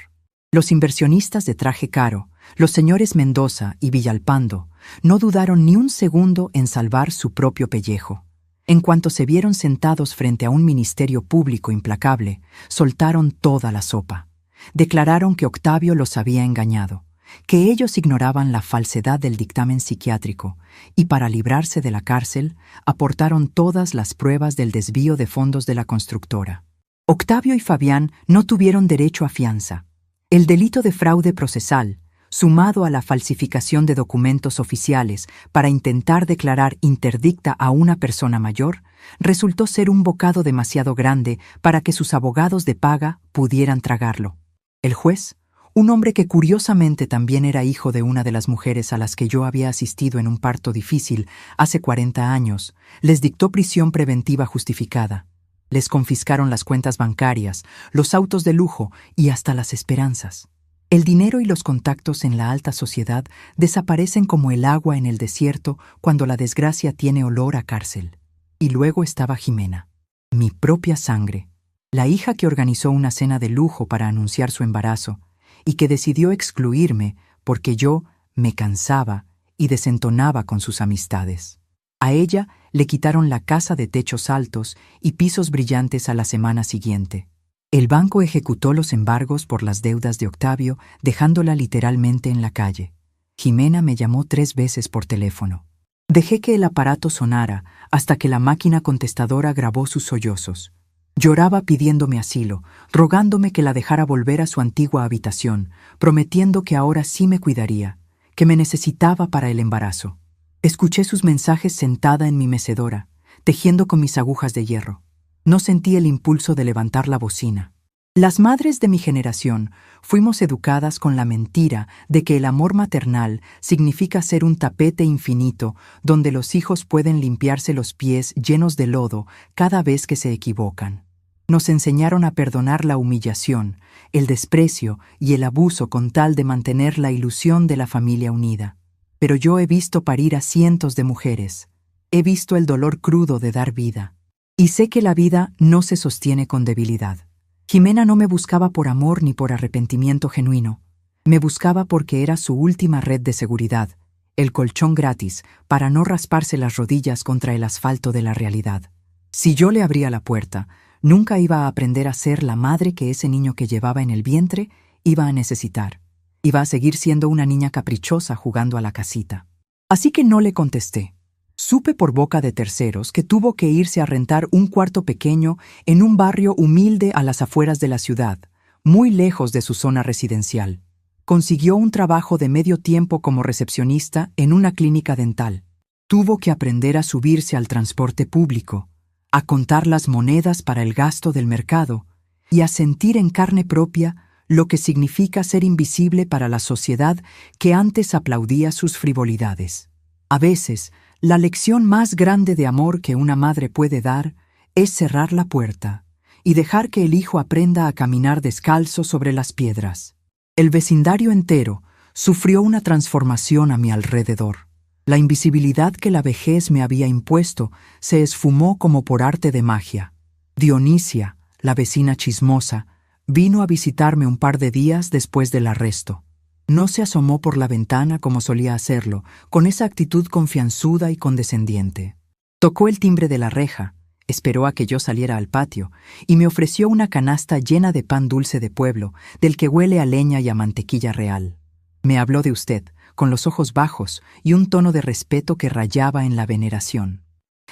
[SPEAKER 1] Los inversionistas de traje caro, los señores Mendoza y Villalpando, no dudaron ni un segundo en salvar su propio pellejo. En cuanto se vieron sentados frente a un ministerio público implacable, soltaron toda la sopa. Declararon que Octavio los había engañado, que ellos ignoraban la falsedad del dictamen psiquiátrico y para librarse de la cárcel aportaron todas las pruebas del desvío de fondos de la constructora. Octavio y Fabián no tuvieron derecho a fianza. El delito de fraude procesal, sumado a la falsificación de documentos oficiales para intentar declarar interdicta a una persona mayor, resultó ser un bocado demasiado grande para que sus abogados de paga pudieran tragarlo. El juez, un hombre que curiosamente también era hijo de una de las mujeres a las que yo había asistido en un parto difícil hace 40 años, les dictó prisión preventiva justificada. Les confiscaron las cuentas bancarias, los autos de lujo y hasta las esperanzas. El dinero y los contactos en la alta sociedad desaparecen como el agua en el desierto cuando la desgracia tiene olor a cárcel. Y luego estaba Jimena, mi propia sangre, la hija que organizó una cena de lujo para anunciar su embarazo y que decidió excluirme porque yo me cansaba y desentonaba con sus amistades. A ella le quitaron la casa de techos altos y pisos brillantes a la semana siguiente. El banco ejecutó los embargos por las deudas de Octavio, dejándola literalmente en la calle. Jimena me llamó 3 veces por teléfono. Dejé que el aparato sonara hasta que la máquina contestadora grabó sus sollozos. Lloraba pidiéndome asilo, rogándome que la dejara volver a su antigua habitación, prometiendo que ahora sí me cuidaría, que me necesitaba para el embarazo. Escuché sus mensajes sentada en mi mecedora, tejiendo con mis agujas de hierro. No sentí el impulso de levantar la bocina. Las madres de mi generación fuimos educadas con la mentira de que el amor maternal significa ser un tapete infinito donde los hijos pueden limpiarse los pies llenos de lodo cada vez que se equivocan. Nos enseñaron a perdonar la humillación, el desprecio y el abuso con tal de mantener la ilusión de la familia unida. Pero yo he visto parir a cientos de mujeres. He visto el dolor crudo de dar vida. Y sé que la vida no se sostiene con debilidad. Jimena no me buscaba por amor ni por arrepentimiento genuino. Me buscaba porque era su última red de seguridad, el colchón gratis para no rasparse las rodillas contra el asfalto de la realidad. Si yo le abría la puerta, nunca iba a aprender a ser la madre que ese niño que llevaba en el vientre iba a necesitar. Iba a seguir siendo una niña caprichosa jugando a la casita. Así que no le contesté. Supe por boca de terceros que tuvo que irse a rentar un cuarto pequeño en un barrio humilde a las afueras de la ciudad, muy lejos de su zona residencial. Consiguió un trabajo de medio tiempo como recepcionista en una clínica dental. Tuvo que aprender a subirse al transporte público, a contar las monedas para el gasto del mercado y a sentir en carne propia lo que significa ser invisible para la sociedad que antes aplaudía sus frivolidades. A veces, la lección más grande de amor que una madre puede dar es cerrar la puerta y dejar que el hijo aprenda a caminar descalzo sobre las piedras. El vecindario entero sufrió una transformación a mi alrededor. La invisibilidad que la vejez me había impuesto se esfumó como por arte de magia. Dionisia, la vecina chismosa, vino a visitarme un par de días después del arresto. No se asomó por la ventana como solía hacerlo, con esa actitud confianzuda y condescendiente. Tocó el timbre de la reja, esperó a que yo saliera al patio y me ofreció una canasta llena de pan dulce de pueblo, del que huele a leña y a mantequilla real. Me habló de usted, con los ojos bajos y un tono de respeto que rayaba en la veneración.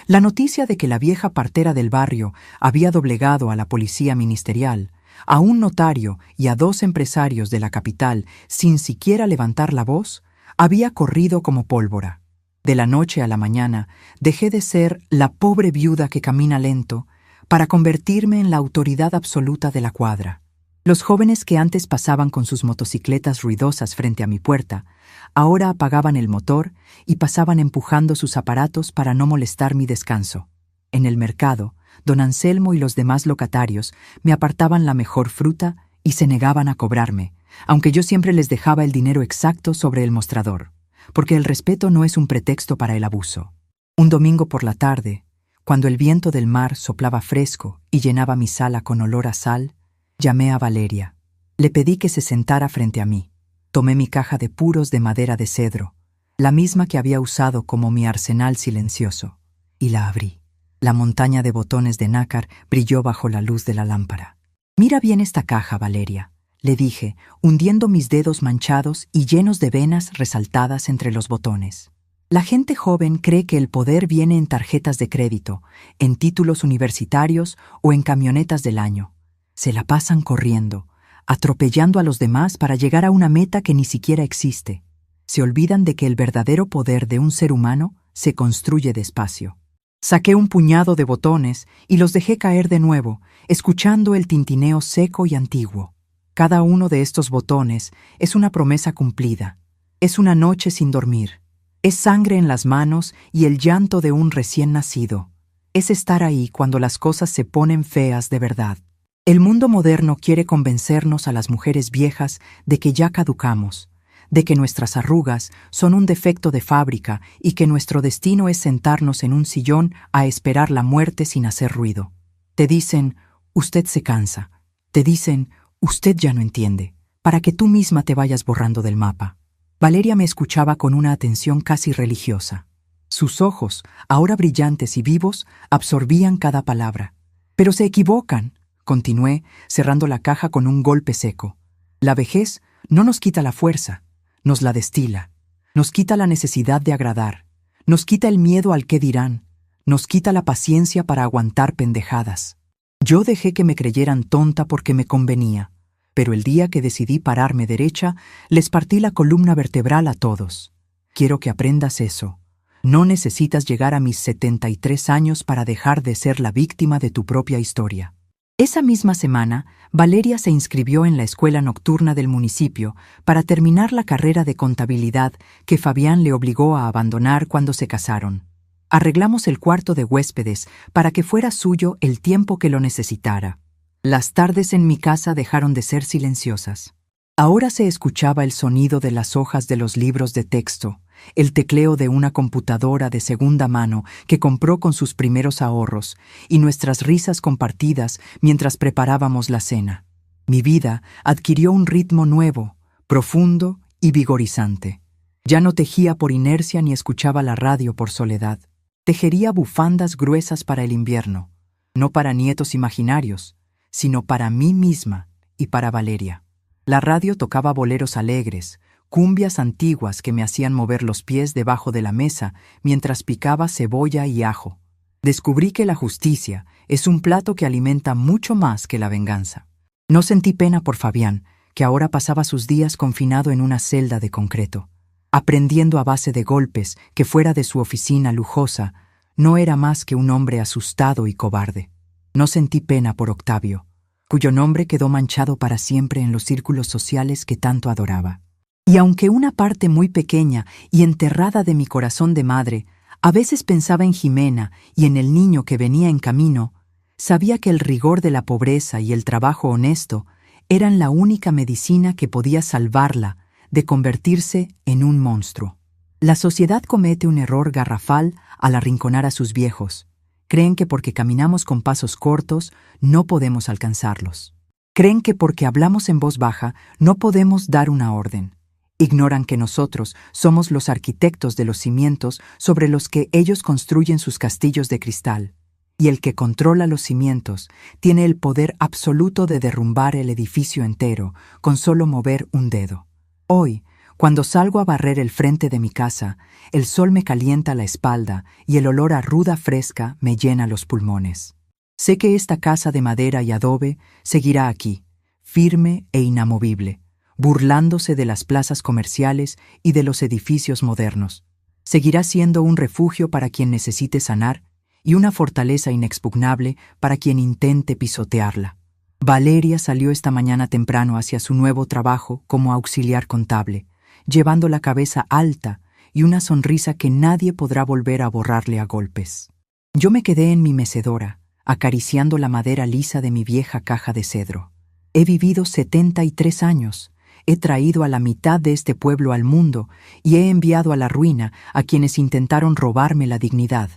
[SPEAKER 1] La noticia de que la vieja partera del barrio había doblegado a la policía ministerial, a un notario y a 2 empresarios de la capital sin siquiera levantar la voz, había corrido como pólvora. De la noche a la mañana dejé de ser la pobre viuda que camina lento para convertirme en la autoridad absoluta de la cuadra. Los jóvenes que antes pasaban con sus motocicletas ruidosas frente a mi puerta, ahora apagaban el motor y pasaban empujando sus aparatos para no molestar mi descanso. En el mercado, don Anselmo y los demás locatarios me apartaban la mejor fruta y se negaban a cobrarme, aunque yo siempre les dejaba el dinero exacto sobre el mostrador, porque el respeto no es un pretexto para el abuso. Un domingo por la tarde, cuando el viento del mar soplaba fresco y llenaba mi sala con olor a sal, llamé a Valeria. Le pedí que se sentara frente a mí. Tomé mi caja de puros de madera de cedro, la misma que había usado como mi arsenal silencioso, y la abrí. La montaña de botones de nácar brilló bajo la luz de la lámpara. «Mira bien esta caja, Valeria», le dije, hundiendo mis dedos manchados y llenos de venas resaltadas entre los botones. La gente joven cree que el poder viene en tarjetas de crédito, en títulos universitarios o en camionetas del año. Se la pasan corriendo, atropellando a los demás para llegar a una meta que ni siquiera existe. Se olvidan de que el verdadero poder de un ser humano se construye despacio. Saqué un puñado de botones y los dejé caer de nuevo, escuchando el tintineo seco y antiguo. Cada uno de estos botones es una promesa cumplida. Es una noche sin dormir. Es sangre en las manos y el llanto de un recién nacido. Es estar ahí cuando las cosas se ponen feas de verdad. El mundo moderno quiere convencernos a las mujeres viejas de que ya caducamos, de que nuestras arrugas son un defecto de fábrica y que nuestro destino es sentarnos en un sillón a esperar la muerte sin hacer ruido. Te dicen, usted se cansa. Te dicen, usted ya no entiende, para que tú misma te vayas borrando del mapa. Valeria me escuchaba con una atención casi religiosa. Sus ojos, ahora brillantes y vivos, absorbían cada palabra. Pero se equivocan, continué, cerrando la caja con un golpe seco. La vejez no nos quita la fuerza, nos la destila. Nos quita la necesidad de agradar, nos quita el miedo al qué dirán, nos quita la paciencia para aguantar pendejadas. Yo dejé que me creyeran tonta porque me convenía, pero el día que decidí pararme derecha, les partí la columna vertebral a todos. Quiero que aprendas eso. No necesitas llegar a mis 73 años para dejar de ser la víctima de tu propia historia. Esa misma semana, Valeria se inscribió en la escuela nocturna del municipio para terminar la carrera de contabilidad que Fabián le obligó a abandonar cuando se casaron. Arreglamos el cuarto de huéspedes para que fuera suyo el tiempo que lo necesitara. Las tardes en mi casa dejaron de ser silenciosas. Ahora se escuchaba el sonido de las hojas de los libros de texto, el tecleo de una computadora de segunda mano que compró con sus primeros ahorros y nuestras risas compartidas mientras preparábamos la cena. Mi vida adquirió un ritmo nuevo, profundo y vigorizante. Ya no tejía por inercia ni escuchaba la radio por soledad. Tejería bufandas gruesas para el invierno, no para nietos imaginarios, sino para mí misma y para Valeria. La radio tocaba boleros alegres, cumbias antiguas que me hacían mover los pies debajo de la mesa mientras picaba cebolla y ajo. Descubrí que la justicia es un plato que alimenta mucho más que la venganza. No sentí pena por Fabián, que ahora pasaba sus días confinado en una celda de concreto, aprendiendo a base de golpes que fuera de su oficina lujosa no era más que un hombre asustado y cobarde. No sentí pena por Octavio, cuyo nombre quedó manchado para siempre en los círculos sociales que tanto adoraba. Y aunque una parte muy pequeña y enterrada de mi corazón de madre a veces pensaba en Jimena y en el niño que venía en camino, sabía que el rigor de la pobreza y el trabajo honesto eran la única medicina que podía salvarla de convertirse en un monstruo. La sociedad comete un error garrafal al arrinconar a sus viejos. Creen que porque caminamos con pasos cortos no podemos alcanzarlos. Creen que porque hablamos en voz baja no podemos dar una orden. Ignoran que nosotros somos los arquitectos de los cimientos sobre los que ellos construyen sus castillos de cristal. Y el que controla los cimientos tiene el poder absoluto de derrumbar el edificio entero con solo mover un dedo. Hoy, cuando salgo a barrer el frente de mi casa, el sol me calienta la espalda y el olor a ruda fresca me llena los pulmones. Sé que esta casa de madera y adobe seguirá aquí, firme e inamovible, burlándose de las plazas comerciales y de los edificios modernos. Seguirá siendo un refugio para quien necesite sanar y una fortaleza inexpugnable para quien intente pisotearla. Valeria salió esta mañana temprano hacia su nuevo trabajo como auxiliar contable, llevando la cabeza alta y una sonrisa que nadie podrá volver a borrarle a golpes. Yo me quedé en mi mecedora, acariciando la madera lisa de mi vieja caja de cedro. He vivido 73 años. He traído a la mitad de este pueblo al mundo y he enviado a la ruina a quienes intentaron robarme la dignidad.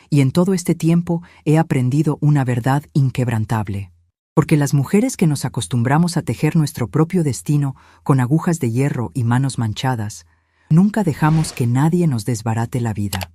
[SPEAKER 1] Y en todo este tiempo he aprendido una verdad inquebrantable. Porque las mujeres que nos acostumbramos a tejer nuestro propio destino con agujas de hierro y manos manchadas, nunca dejamos que nadie nos desbarate la vida.